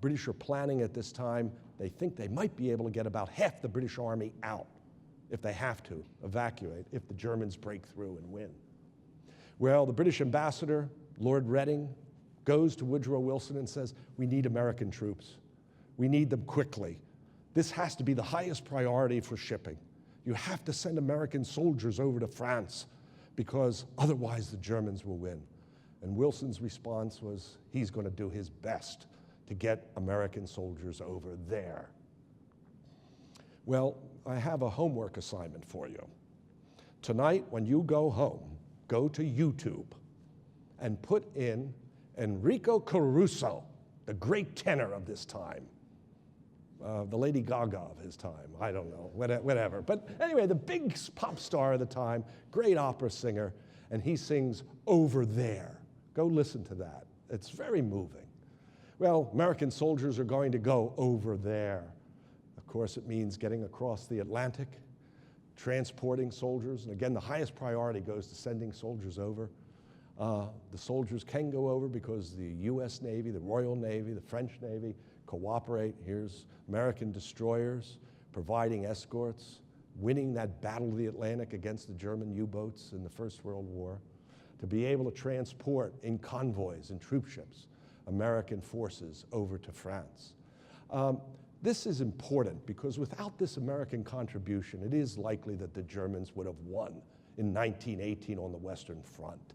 British are planning at this time, they think they might be able to get about half the British Army out if they have to evacuate, if the Germans break through and win. Well, the British ambassador, Lord Reading, goes to Woodrow Wilson and says, we need American troops. We need them quickly. This has to be the highest priority for shipping. You have to send American soldiers over to France because otherwise the Germans will win. And Wilson's response was he's going to do his best to get American soldiers over there. Well, I have a homework assignment for you. Tonight, when you go home, go to YouTube and put in Enrico Caruso, the great tenor of this time. The Lady Gaga of his time, I don't know, whatever. But anyway, the big pop star of the time, great opera singer, and he sings Over There. Go listen to that. It's very moving. Well, American soldiers are going to go over there. Of course, it means getting across the Atlantic, transporting soldiers, and again, the highest priority goes to sending soldiers over. The soldiers can go over because the US Navy, the Royal Navy, the French Navy cooperate. Here's American destroyers providing escorts, winning that Battle of the Atlantic against the German U-boats in the First World War, to be able to transport in convoys and troop ships American forces over to France. This is important because without this American contribution, it is likely that the Germans would have won in 1918 on the Western Front.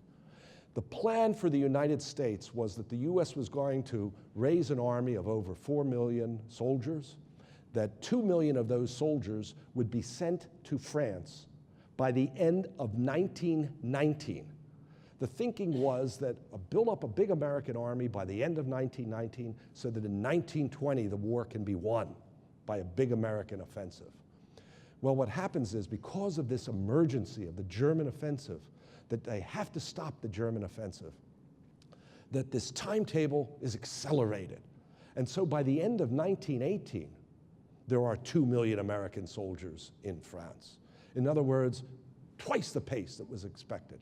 The plan for the United States was that the US was going to raise an army of over 4 million soldiers, that 2 million of those soldiers would be sent to France by the end of 1919. The thinking was that build up a big American army by the end of 1919 so that in 1920 the war can be won by a big American offensive. Well, what happens is because of this emergency of the German offensive, that they have to stop the German offensive, that this timetable is accelerated. And so by the end of 1918, there are 2 million American soldiers in France. In other words, twice the pace that was expected.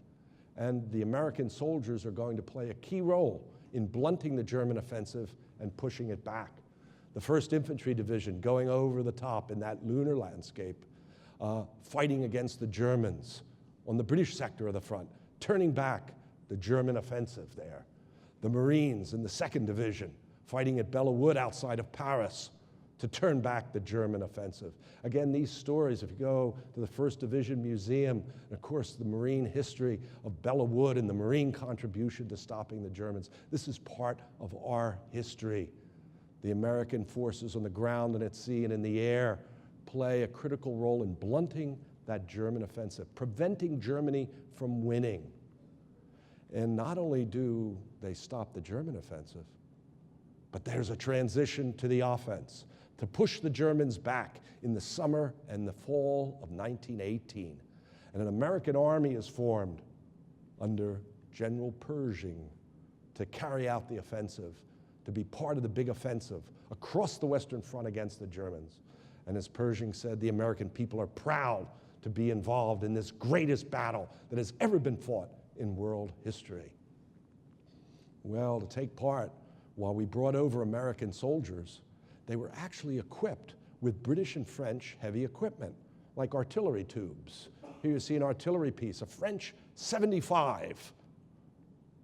And the American soldiers are going to play a key role in blunting the German offensive and pushing it back. The 1st Infantry Division going over the top in that lunar landscape, fighting against the Germans on the British sector of the front, turning back the German offensive there. The Marines in the 2nd Division fighting at Belle Wood outside of Paris to turn back the German offensive. Again, these stories, if you go to the 1st Division Museum, and of course the Marine history of Belle Wood and the Marine contribution to stopping the Germans, this is part of our history. The American forces on the ground and at sea and in the air play a critical role in blunting that German offensive, preventing Germany from winning. And not only do they stop the German offensive, but there's a transition to the offense to push the Germans back in the summer and the fall of 1918. And an American army is formed under General Pershing to carry out the offensive, to be part of the big offensive across the Western Front against the Germans. And as Pershing said, the American people are proud to be involved in this greatest battle that has ever been fought in world history. Well, to take part, while we brought over American soldiers, they were actually equipped with British and French heavy equipment, like artillery tubes. Here you see an artillery piece, a French 75.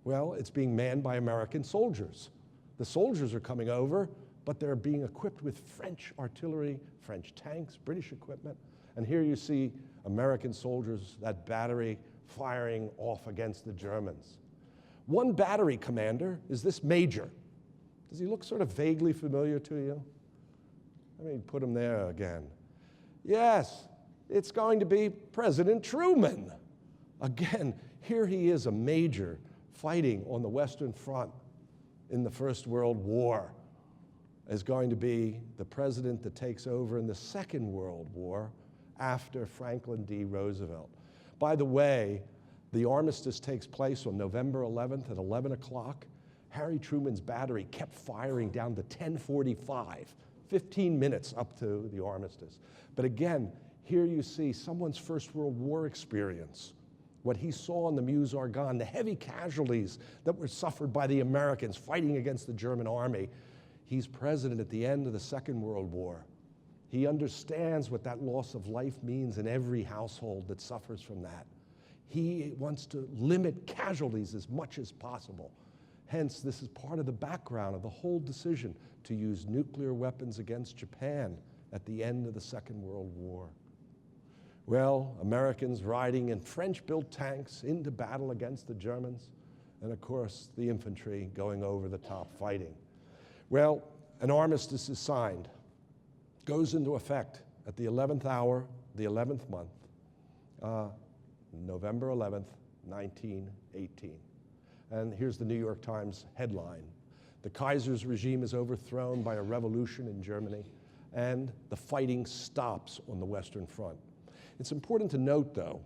Well, it's being manned by American soldiers. The soldiers are coming over, but they're being equipped with French artillery, French tanks, British equipment. And here you see American soldiers, that battery firing off against the Germans. One battery commander is this major. Does he look sort of vaguely familiar to you? Let me put him there again. Yes, it's going to be President Truman. Again, here he is, a major fighting on the Western Front in the First World War, is going to be the president that takes over in the Second World War after Franklin D. Roosevelt. By the way, the armistice takes place on November 11th at 11 o'clock. Harry Truman's battery kept firing down to 10:45, 15 minutes up to the armistice. But again, here you see someone's First World War experience, what he saw in the Meuse-Argonne, the heavy casualties that were suffered by the Americans fighting against the German army. He's president at the end of the Second World War. He understands what that loss of life means in every household that suffers from that. He wants to limit casualties as much as possible. Hence, this is part of the background of the whole decision to use nuclear weapons against Japan at the end of the Second World War. Well, Americans riding in French-built tanks into battle against the Germans, and of course, the infantry going over the top fighting. Well, an armistice is signed, goes into effect at the 11th hour, the 11th month, November 11th, 1918. And here's the New York Times headline: "The Kaiser's regime is overthrown by a revolution in Germany, and the fighting stops on the Western Front." It's important to note, though,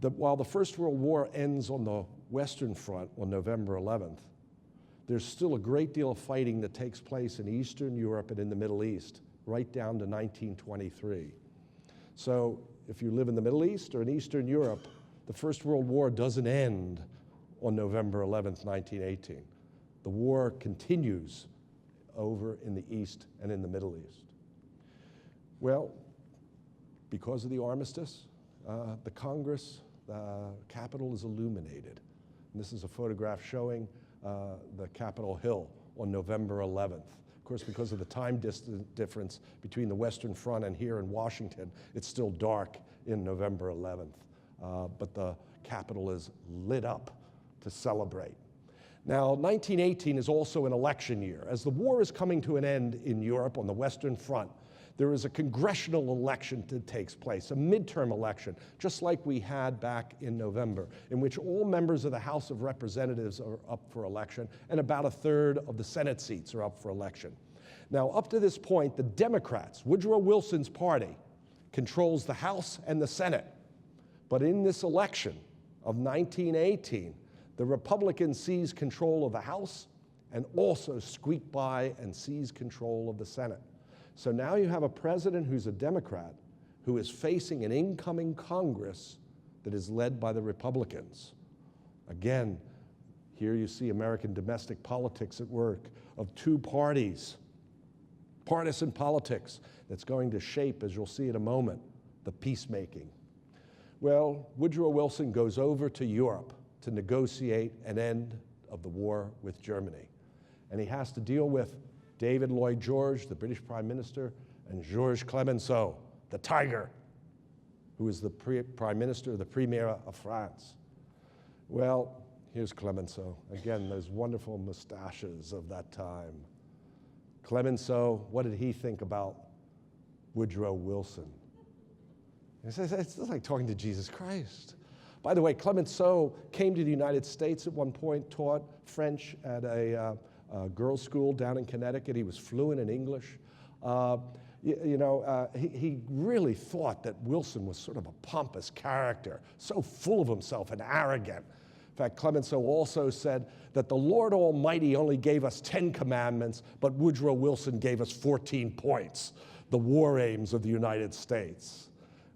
that while the First World War ends on the Western Front on November 11th, there's still a great deal of fighting that takes place in Eastern Europe and in the Middle East, right down to 1923. So if you live in the Middle East or in Eastern Europe, the First World War doesn't end on November 11th, 1918. The war continues over in the East and in the Middle East. Well, because of the armistice, the Congress, Capitol is illuminated. And this is a photograph showing the Capitol Hill on November 11th. Of course, because of the time difference between the Western Front and here in Washington, it's still dark in November 11th. But the Capitol is lit up to celebrate. Now, 1918 is also an election year. As the war is coming to an end in Europe on the Western Front, there is a congressional election that takes place, a midterm election, just like we had back in November, in which all members of the House of Representatives are up for election, and about a third of the Senate seats are up for election. Now, up to this point, the Democrats, Woodrow Wilson's party, controls the House and the Senate. But in this election of 1918, the Republicans seize control of the House and also squeak by and seize control of the Senate. So now you have a president who's a Democrat who is facing an incoming Congress that is led by the Republicans. Again, here you see American domestic politics at work of two parties, partisan politics that's going to shape, as you'll see in a moment, the peacemaking. Well, Woodrow Wilson goes over to Europe to negotiate an end of the war with Germany. And he has to deal with David Lloyd George, the British Prime Minister, and Georges Clemenceau, the Tiger, who is the Prime Minister, the Premier of France. Well, here's Clemenceau. Again, those wonderful mustaches of that time. Clemenceau, what did he think about Woodrow Wilson? It's like talking to Jesus Christ. By the way, Clemenceau came to the United States at one point, taught French at a girls' school down in Connecticut. He was fluent in English. He really thought that Wilson was sort of a pompous character, so full of himself and arrogant. In fact, Clemenceau also said that the Lord Almighty only gave us 10 commandments, but Woodrow Wilson gave us 14 points, the war aims of the United States.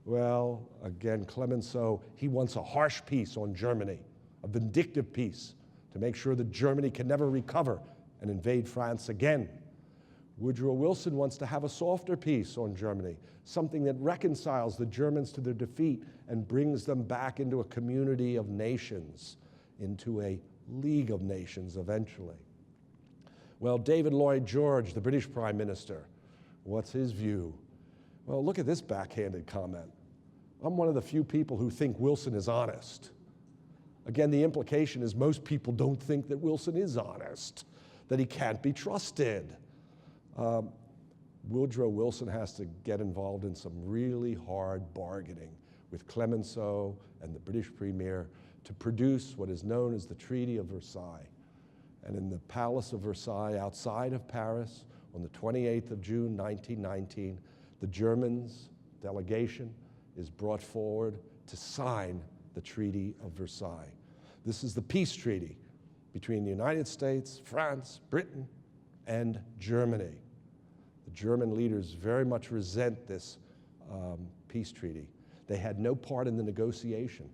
Well, again, Clemenceau, he wants a harsh peace on Germany, a vindictive peace to make sure that Germany can never recover and invade France again. Woodrow Wilson wants to have a softer peace on Germany, something that reconciles the Germans to their defeat and brings them back into a community of nations, into a League of Nations eventually. Well, David Lloyd George, the British Prime Minister, what's his view? Well, look at this backhanded comment. I'm one of the few people who think Wilson is honest. Again, the implication is most people don't think that Wilson is honest, that he can't be trusted. Woodrow Wilson has to get involved in some really hard bargaining with Clemenceau and the British Premier to produce what is known as the Treaty of Versailles. And in the Palace of Versailles, outside of Paris, on the 28th of June, 1919, the Germans' delegation is brought forward to sign the Treaty of Versailles. This is the peace treaty between the United States, France, Britain, and Germany. The German leaders very much resent this peace treaty. They had no part in the negotiation.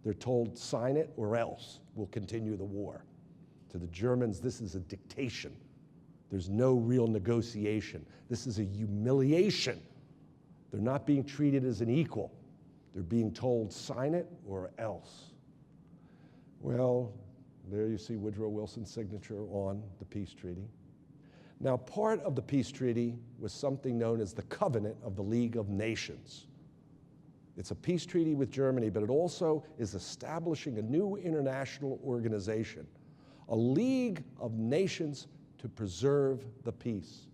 They're told, sign it or else we'll continue the war. To the Germans, this is a dictation. There's no real negotiation. This is a humiliation. They're not being treated as an equal. They're being told, sign it or else. Well, There you see Woodrow Wilson's signature on the peace treaty. Now, part of the peace treaty was something known as the Covenant of the League of Nations. It's a peace treaty with Germany, but it also is establishing a new international organization, a League of Nations to preserve the peace.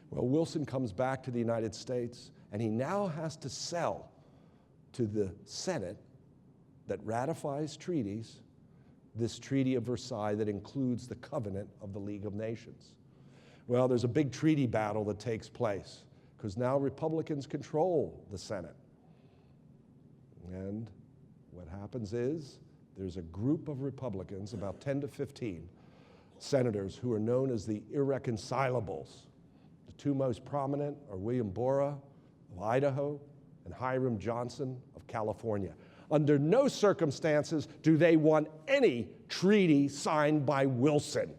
Well, Wilson comes back to the United States, and he now has to sell to the Senate that ratifies treaties this Treaty of Versailles that includes the Covenant of the League of Nations. Well, there's a big treaty battle that takes place because now Republicans control the Senate. And what happens is there's a group of Republicans, about 10 to 15 senators, who are known as the irreconcilables. The two most prominent are William Borah of Idaho and Hiram Johnson of California. Under no circumstances do they want any treaty signed by Wilson.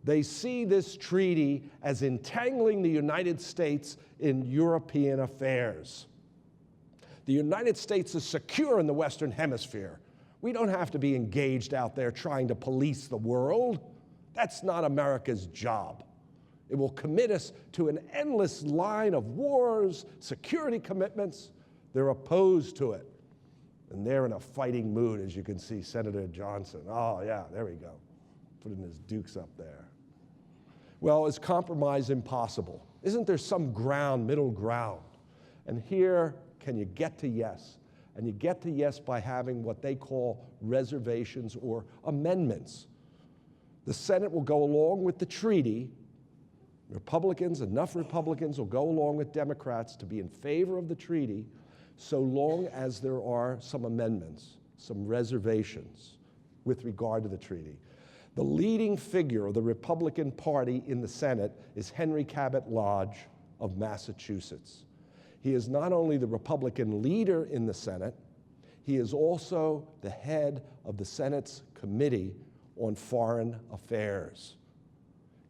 They see this treaty as entangling the United States in European affairs. The United States is secure in the Western Hemisphere. We don't have to be engaged out there trying to police the world. That's not America's job. It will commit us to an endless line of wars, security commitments. They're opposed to it. And they're in a fighting mood, as you can see Senator Johnson. Oh, yeah, there we go. Putting his dukes up there. Well, is compromise impossible? Isn't there some ground, middle ground? And here, can you get to yes? And you get to yes by having what they call reservations or amendments. The Senate will go along with the treaty. Enough Republicans will go along with Democrats to be in favor of the treaty, so long as there are some amendments, some reservations with regard to the treaty. The leading figure of the Republican Party in the Senate is Henry Cabot Lodge of Massachusetts. He is not only the Republican leader in the Senate, he is also the head of the Senate's Committee on Foreign Affairs.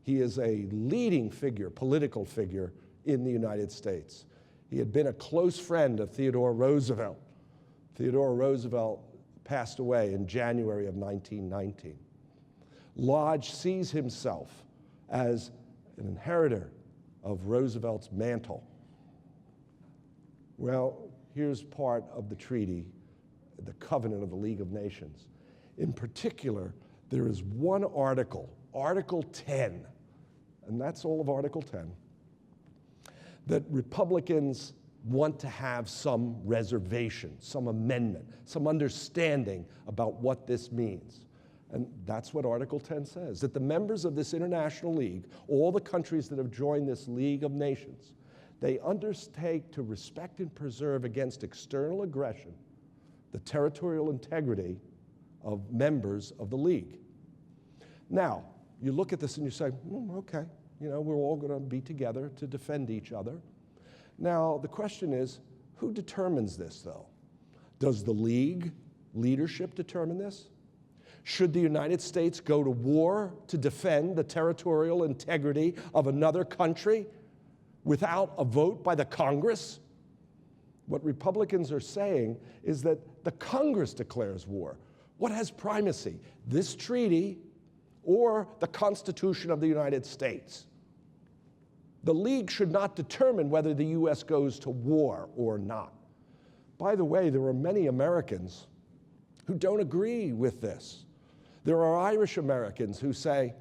He is a leading figure, political figure in the United States. He had been a close friend of Theodore Roosevelt. Theodore Roosevelt passed away in January of 1919. Lodge sees himself as an inheritor of Roosevelt's mantle. Well, here's part of the treaty, the Covenant of the League of Nations. In particular, there is one article, Article 10, and that's all of Article 10, that Republicans want to have some reservation, some amendment, some understanding about what this means. And that's what Article 10 says, that the members of this international league, all the countries that have joined this League of Nations, they undertake to respect and preserve against external aggression the territorial integrity of members of the League. Now, you look at this and you say, okay, we're all going to be together to defend each other. Now, the question is, who determines this, though? Does the League leadership determine this? Should the United States go to war to defend the territorial integrity of another country without a vote by the Congress? What Republicans are saying is that the Congress declares war. What has primacy, this treaty or the Constitution of the United States? The League should not determine whether the U.S. goes to war or not. By the way, there are many Americans who don't agree with this. There are Irish Americans who say,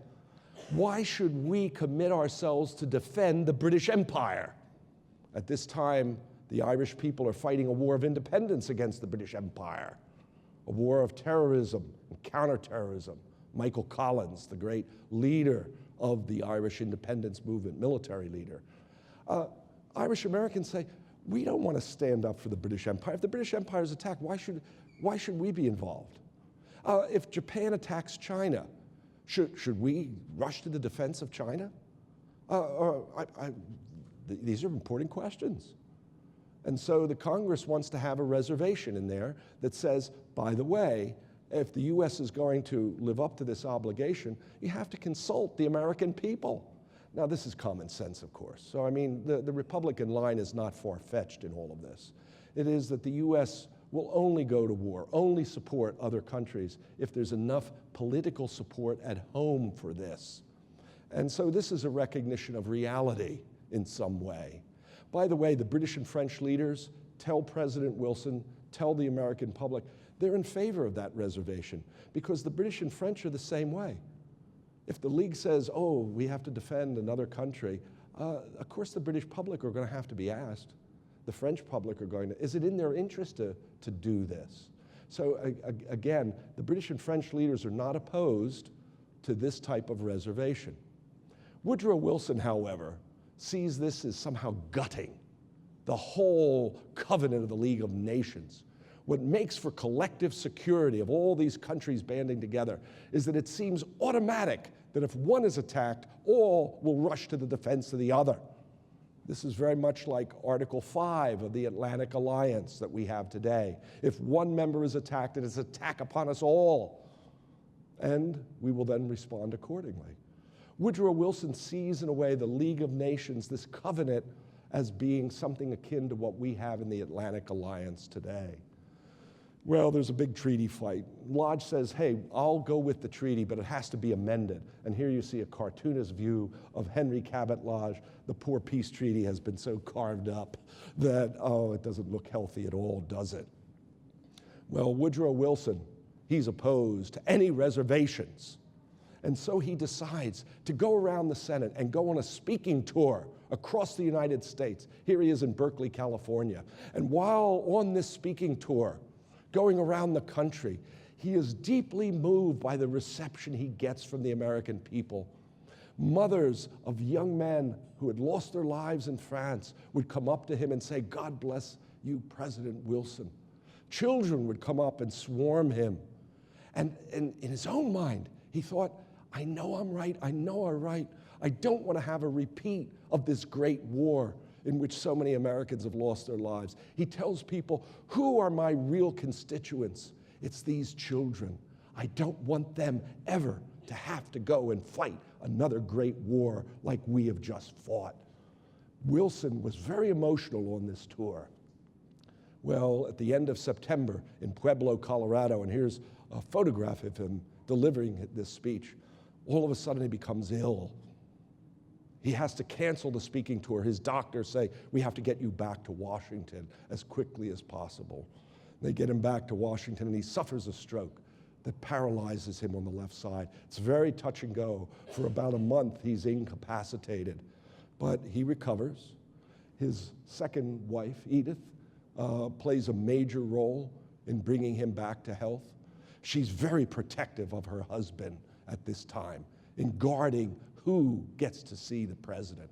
why should we commit ourselves to defend the British Empire? At this time, the Irish people are fighting a war of independence against the British Empire, a war of terrorism and counterterrorism. Michael Collins, the great leader of the Irish independence movement, military leader. Irish Americans say, we don't want to stand up for the British Empire. If the British Empire is attacked, why should we be involved? If Japan attacks China, should we rush to the defense of China? These are important questions. And so the Congress wants to have a reservation in there that says, by the way, if the U.S. is going to live up to this obligation, you have to consult the American people. Now, this is common sense, of course. So, I mean, the Republican line is not far-fetched in all of this. It is that the U.S. will only go to war, only support other countries if there's enough political support at home for this. And so this is a recognition of reality in some way. By the way, the British and French leaders tell President Wilson, tell the American public, they're in favor of that reservation because the British and French are the same way. If the League says, oh, we have to defend another country, of course the British public are going to have to be asked. The French public are going to, is it in their interest to do this? So again, the British and French leaders are not opposed to this type of reservation. Woodrow Wilson, however, sees this as somehow gutting the whole covenant of the League of Nations. What makes for collective security of all these countries banding together is that it seems automatic that if one is attacked, all will rush to the defense of the other. This is very much like Article 5 of the Atlantic Alliance that we have today. If one member is attacked, it is an attack upon us all, and we will then respond accordingly. Woodrow Wilson sees, in a way, the League of Nations, this covenant, as being something akin to what we have in the Atlantic Alliance today. Well, there's a big treaty fight. Lodge says, hey, I'll go with the treaty, but it has to be amended. And here you see a cartoonist view of Henry Cabot Lodge. The poor peace treaty has been so carved up that, oh, it doesn't look healthy at all, does it? Well, Woodrow Wilson, he's opposed to any reservations. And so he decides to go around the Senate and go on a speaking tour across the United States. Here he is in Berkeley, California. And while on this speaking tour, going around the country, he is deeply moved by the reception he gets from the American people. Mothers of young men who had lost their lives in France would come up to him and say, God bless you, President Wilson. Children would come up and swarm him. And in his own mind, he thought, I know I'm right, I know I'm right. I don't want to have a repeat of this great war in which so many Americans have lost their lives. He tells people, who are my real constituents? It's these children. I don't want them ever to have to go and fight another great war like we have just fought. Wilson was very emotional on this tour. Well, at the end of September in Pueblo, Colorado, and here's a photograph of him delivering this speech, all of a sudden he becomes ill. He has to cancel the speaking tour. His doctors say, we have to get you back to Washington as quickly as possible. They get him back to Washington, and he suffers a stroke that paralyzes him on the left side. It's very touch and go. For about a month, he's incapacitated. But he recovers. His second wife, Edith, plays a major role in bringing him back to health. She's very protective of her husband at this time, in guarding who gets to see the president.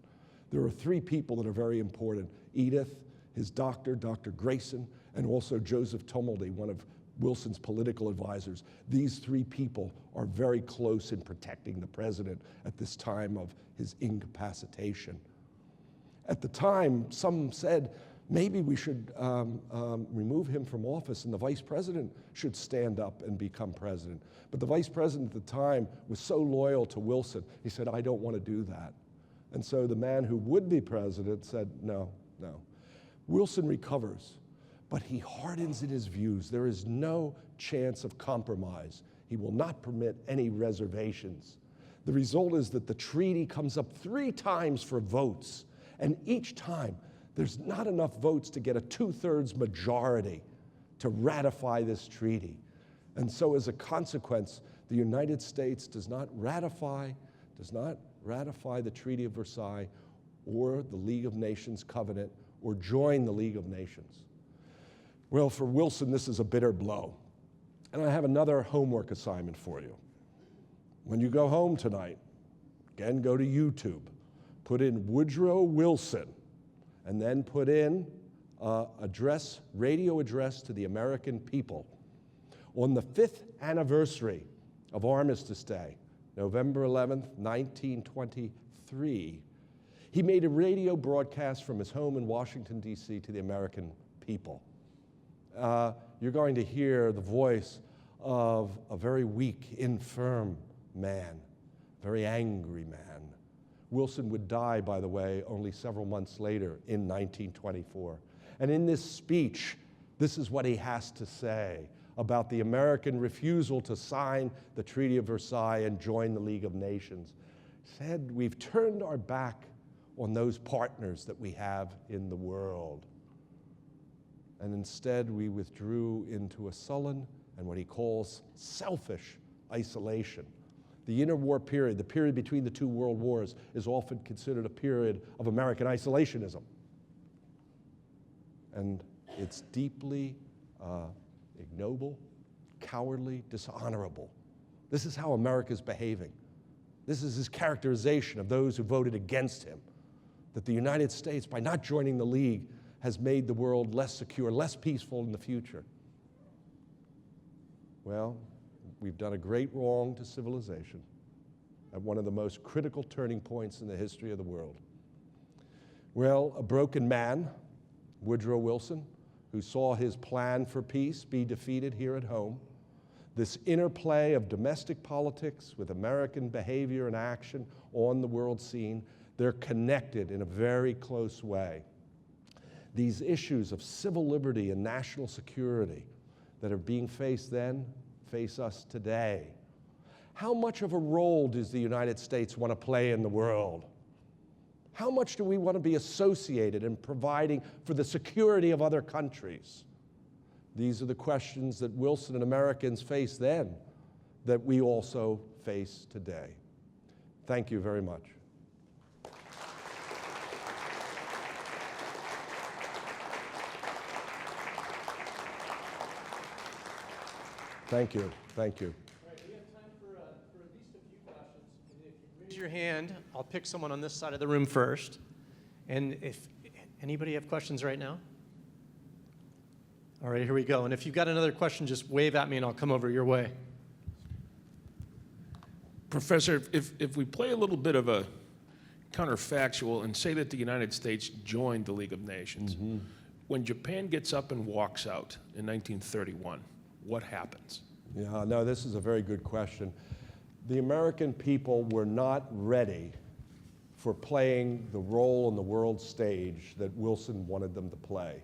There are three people that are very important: Edith, his doctor, Dr. Grayson, and also Joseph Tumulty, one of Wilson's political advisors. These three people are very close in protecting the president at this time of his incapacitation. At the time, some said, maybe we should remove him from office and the vice president should stand up and become president. But the vice president at the time was so loyal to Wilson, he said, I don't want to do that. And so the man who would be president said, no. Wilson recovers, but he hardens in his views. There is no chance of compromise. He will not permit any reservations. The result is that the treaty comes up 3 times for votes, and each time there's not enough votes to get a 2/3 majority to ratify this treaty. And so as a consequence, the United States does not ratify the Treaty of Versailles or the League of Nations covenant or join the League of Nations. Well, for Wilson, this is a bitter blow. And I have another homework assignment for you. When you go home tonight, again, go to YouTube, put in Woodrow Wilson, and then put in radio address to the American people. On the 5th anniversary of Armistice Day, November 11th, 1923, he made a radio broadcast from his home in Washington, D.C. to the American people. You're going to hear the voice of a very weak, infirm man, very angry man. Wilson would die, by the way, only several months later in 1924. And in this speech, This is what he has to say about the American refusal to sign the Treaty of Versailles and join the League of Nations. He said, we've turned our back on those partners that we have in the world. And instead, we withdrew into a sullen and what he calls selfish isolation. The interwar period, the period between the two world wars, is often considered a period of American isolationism. And it's deeply ignoble, cowardly, dishonorable. This is how America's behaving. This is his characterization of those who voted against him, that the United States, by not joining the League, has made the world less secure, less peaceful in the future. Well, we've done a great wrong to civilization at one of the most critical turning points in the history of the world. Well, a broken man, Woodrow Wilson, who saw his plan for peace be defeated here at home, this interplay of domestic politics with American behavior and action on the world scene, they're connected in a very close way. These issues of civil liberty and national security that are being faced then face us today. How much of a role does the United States want to play in the world? How much do we want to be associated in providing for the security of other countries? These are the questions that Wilson and Americans faced then that we also face today. Thank you very much. Thank you. Thank you. All right, we have time for at least a few questions. And if you raise your hand, I'll pick someone on this side of the room first. And if anybody have questions right now? All right, here we go. And if you've got another question, just wave at me and I'll come over your way. Professor, if we play a little bit of a counterfactual and say that the United States joined the League of Nations, when Japan gets up and walks out in 1931, what happens? Yeah, no, this is a very good question. The American people were not ready for playing the role on the world stage that Wilson wanted them to play.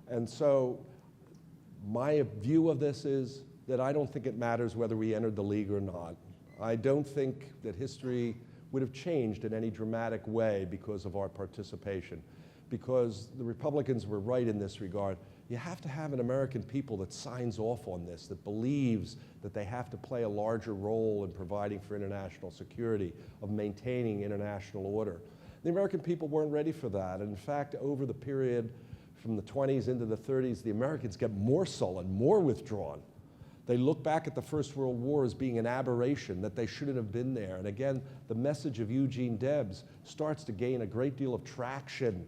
And so my view of this is that I don't think it matters whether we entered the League or not. I don't think that history would have changed in any dramatic way because of our participation, because the Republicans were right in this regard. You have to have an American people that signs off on this, that believes that they have to play a larger role in providing for international security, of maintaining international order. The American people weren't ready for that. And in fact, over the period from the 20s into the 30s, the Americans get more sullen, more withdrawn. They look back at the First World War as being an aberration, that they shouldn't have been there. And again, the message of Eugene Debs starts to gain a great deal of traction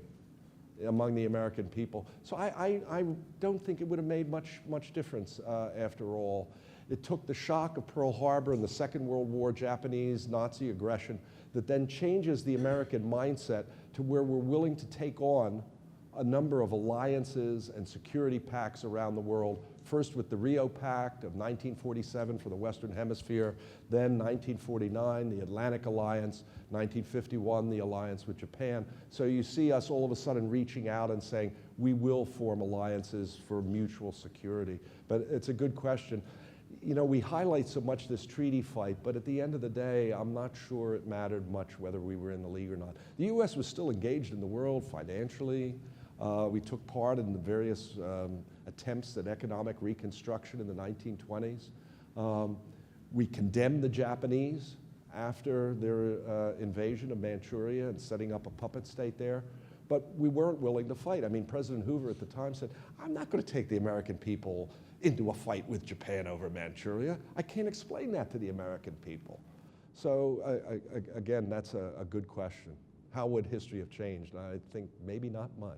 among the American people. So I don't think it would have made much difference after all. It took the shock of Pearl Harbor and the Second World War, Japanese Nazi aggression, that then changes the American mindset to where we're willing to take on a number of alliances and security pacts around the world, first with the Rio Pact of 1947 for the Western Hemisphere, then 1949, the Atlantic Alliance, 1951, the alliance with Japan. So you see us all of a sudden reaching out and saying, we will form alliances for mutual security. But it's a good question. You know, we highlight so much this treaty fight, but at the end of the day, I'm not sure it mattered much whether we were in the League or not. The U.S. was still engaged in the world financially. We took part in the various attempts at economic reconstruction in the 1920s. We condemned the Japanese after their invasion of Manchuria and setting up a puppet state there. But we weren't willing to fight. I mean, President Hoover at the time said, I'm not going to take the American people into a fight with Japan over Manchuria. I can't explain that to the American people. So again, that's a good question. How would history have changed? I think maybe not much.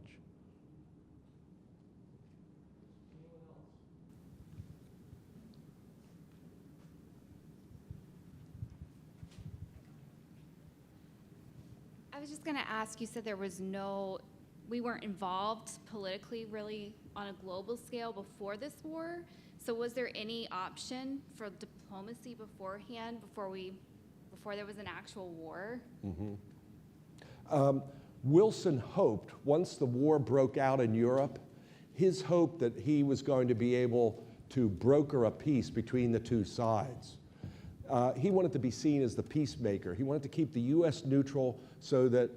I was just going to ask, you said there was we weren't involved politically really on a global scale before this war. So was there any option for diplomacy beforehand, before there was an actual war? Wilson hoped, once the war broke out in Europe, his hope that he was going to be able to broker a peace between the two sides. He wanted to be seen as the peacemaker. He wanted to keep the U.S. neutral so that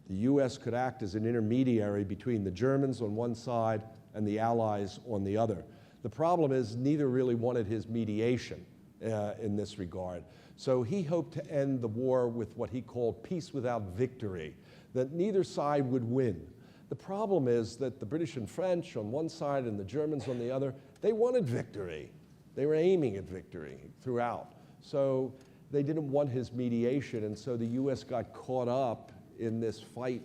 the U.S. could act as an intermediary between the Germans on one side and the Allies on the other. The problem is neither really wanted his mediation in this regard. So he hoped to end the war with what he called peace without victory, that neither side would win. The problem is that the British and French on one side and the Germans on the other, they wanted victory. They were aiming at victory throughout. So they didn't want his mediation, and so the U.S. got caught up in this fight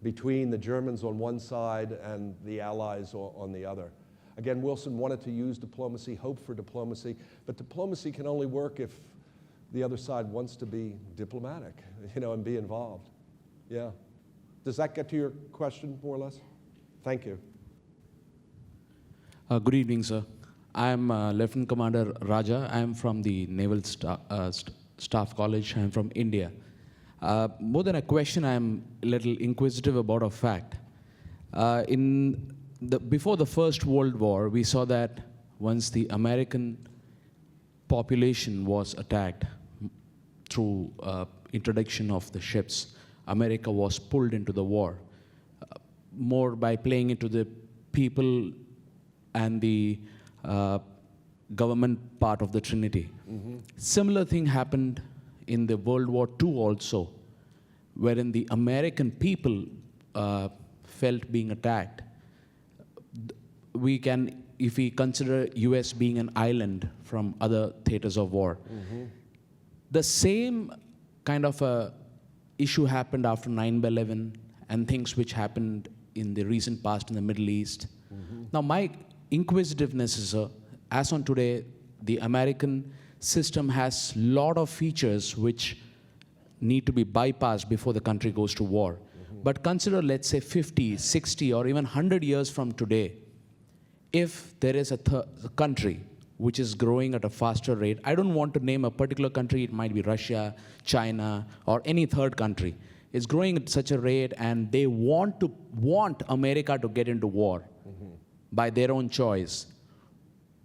between the Germans on one side and the Allies on the other. Again, Wilson wanted to use diplomacy, hope for diplomacy, but diplomacy can only work if the other side wants to be diplomatic, and be involved. Yeah. Does that get to your question, more or less? Thank you. Good evening, sir. I'm Lieutenant Commander Raja. I'm from the Naval Staff College. I'm from India. More than a question, I'm a little inquisitive about a fact. Before the First World War, we saw that once the American population was attacked through introduction of the ships, America was pulled into the war, more by playing into the people and the government part of the Trinity. Mm-hmm. Similar thing happened in the World War II also, wherein the American people felt being attacked. We can, if we consider US being an island from other theaters of war, mm-hmm. the same kind of a issue happened after 9/11 and things which happened in the recent past in the Middle East. Mm-hmm. Now my inquisitiveness is, as on today, the American system has a lot of features which need to be bypassed before the country goes to war. Mm-hmm. But consider, let's say, 50, 60, or even 100 years from today, if there is a country which is growing at a faster rate, I don't want to name a particular country, it might be Russia, China, or any third country. It's growing at such a rate and they want America to get into war mm-hmm. by their own choice.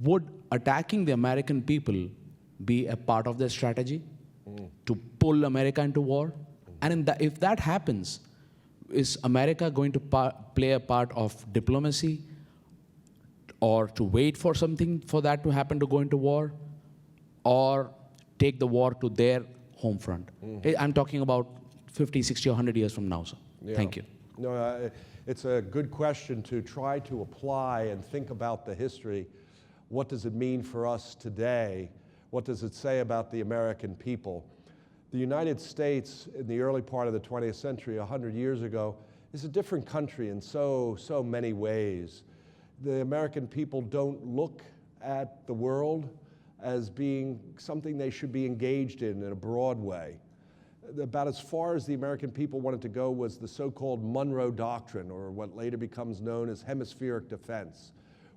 Would attacking the American people be a part of their strategy to pull America into war? Mm-hmm. And if that happens, is America going to play a part of diplomacy, or to wait for something for that to happen to go into war, or take the war to their home front? Mm-hmm. I'm talking about 50, 60, or 100 years from now, sir. Yeah. Thank you. No, it's a good question to try to apply and think about the history. What does it mean for us today? What does it say about the American people? The United States in the early part of the 20th century, 100 years ago, is a different country in so many ways. The American people don't look at the world as being something they should be engaged in a broad way. About as far as the American people wanted to go was the so-called Monroe Doctrine, or what later becomes known as hemispheric defense.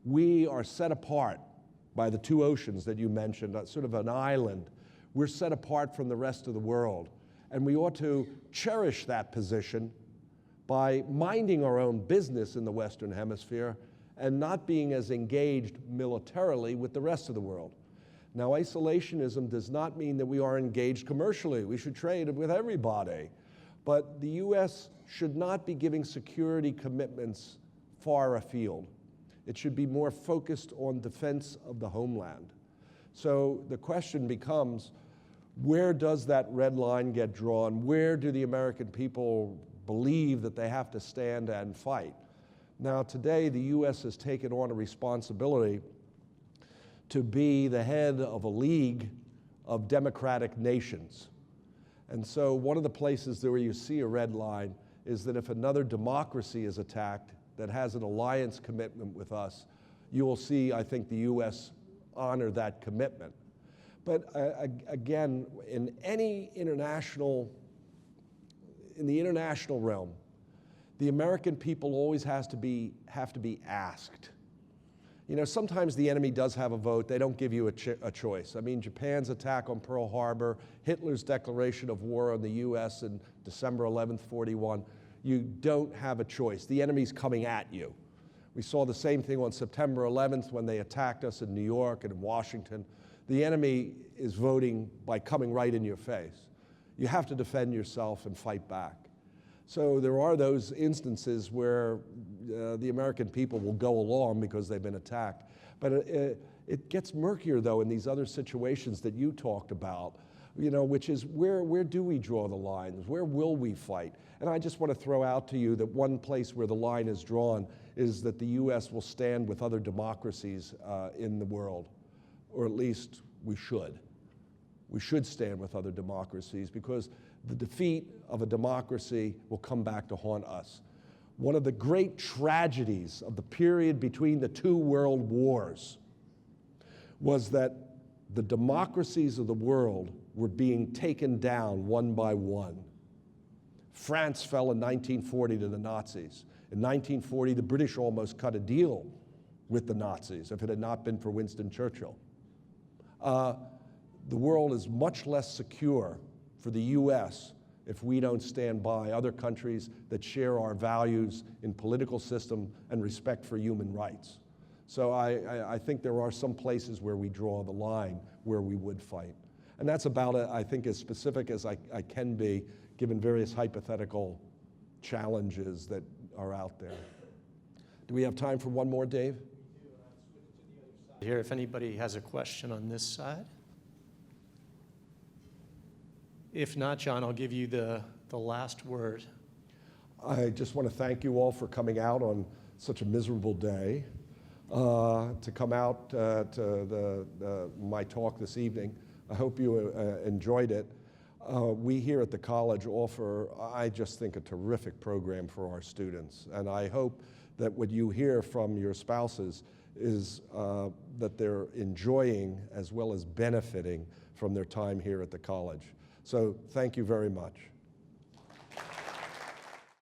We are set apart by the two oceans that you mentioned, sort of an island. We're set apart from the rest of the world, and we ought to cherish that position by minding our own business in the Western Hemisphere and not being as engaged militarily with the rest of the world. Now, isolationism does not mean that we are engaged commercially. We should trade with everybody. But the U.S. should not be giving security commitments far afield. It should be more focused on defense of the homeland. So the question becomes, where does that red line get drawn? Where do the American people believe that they have to stand and fight? Now, today, the U.S. has taken on a responsibility to be the head of a league of democratic nations. And so one of the places where you see a red line is that if another democracy is attacked that has an alliance commitment with us, you will see, I think, the U.S. honor that commitment. But again, in the international realm, the American people always have to be asked. Sometimes the enemy does have a vote. They don't give you a choice. I mean, Japan's attack on Pearl Harbor, Hitler's declaration of war on the U.S. in December 11th, 41. You don't have a choice. The enemy's coming at you. We saw the same thing on September 11th when they attacked us in New York and in Washington. The enemy is voting by coming right in your face. You have to defend yourself and fight back. So there are those instances where the American people will go along because they've been attacked. But it gets murkier, though, in these other situations that you talked about, which is where do we draw the lines? Where will we fight? And I just want to throw out to you that one place where the line is drawn is that the U.S. will stand with other democracies in the world, or at least we should. We should stand with other democracies because the defeat of a democracy will come back to haunt us. One of the great tragedies of the period between the two world wars was that the democracies of the world were being taken down one by one. France fell in 1940 to the Nazis. In 1940, the British almost cut a deal with the Nazis if it had not been for Winston Churchill. The world is much less secure for the U.S. if we don't stand by other countries that share our values in political system and respect for human rights. So I think there are some places where we draw the line where we would fight. And that's about, I think, as specific as I can be, given various hypothetical challenges that are out there. Do we have time for one more, Dave? Here, if anybody has a question on this side. If not, John, I'll give you the last word. I just want to thank you all for coming out on such a miserable day, to come out to my talk this evening. I hope you enjoyed it. We here at the college offer, I just think, a terrific program for our students. And I hope that what you hear from your spouses is that they're enjoying as well as benefiting from their time here at the college. So thank you very much.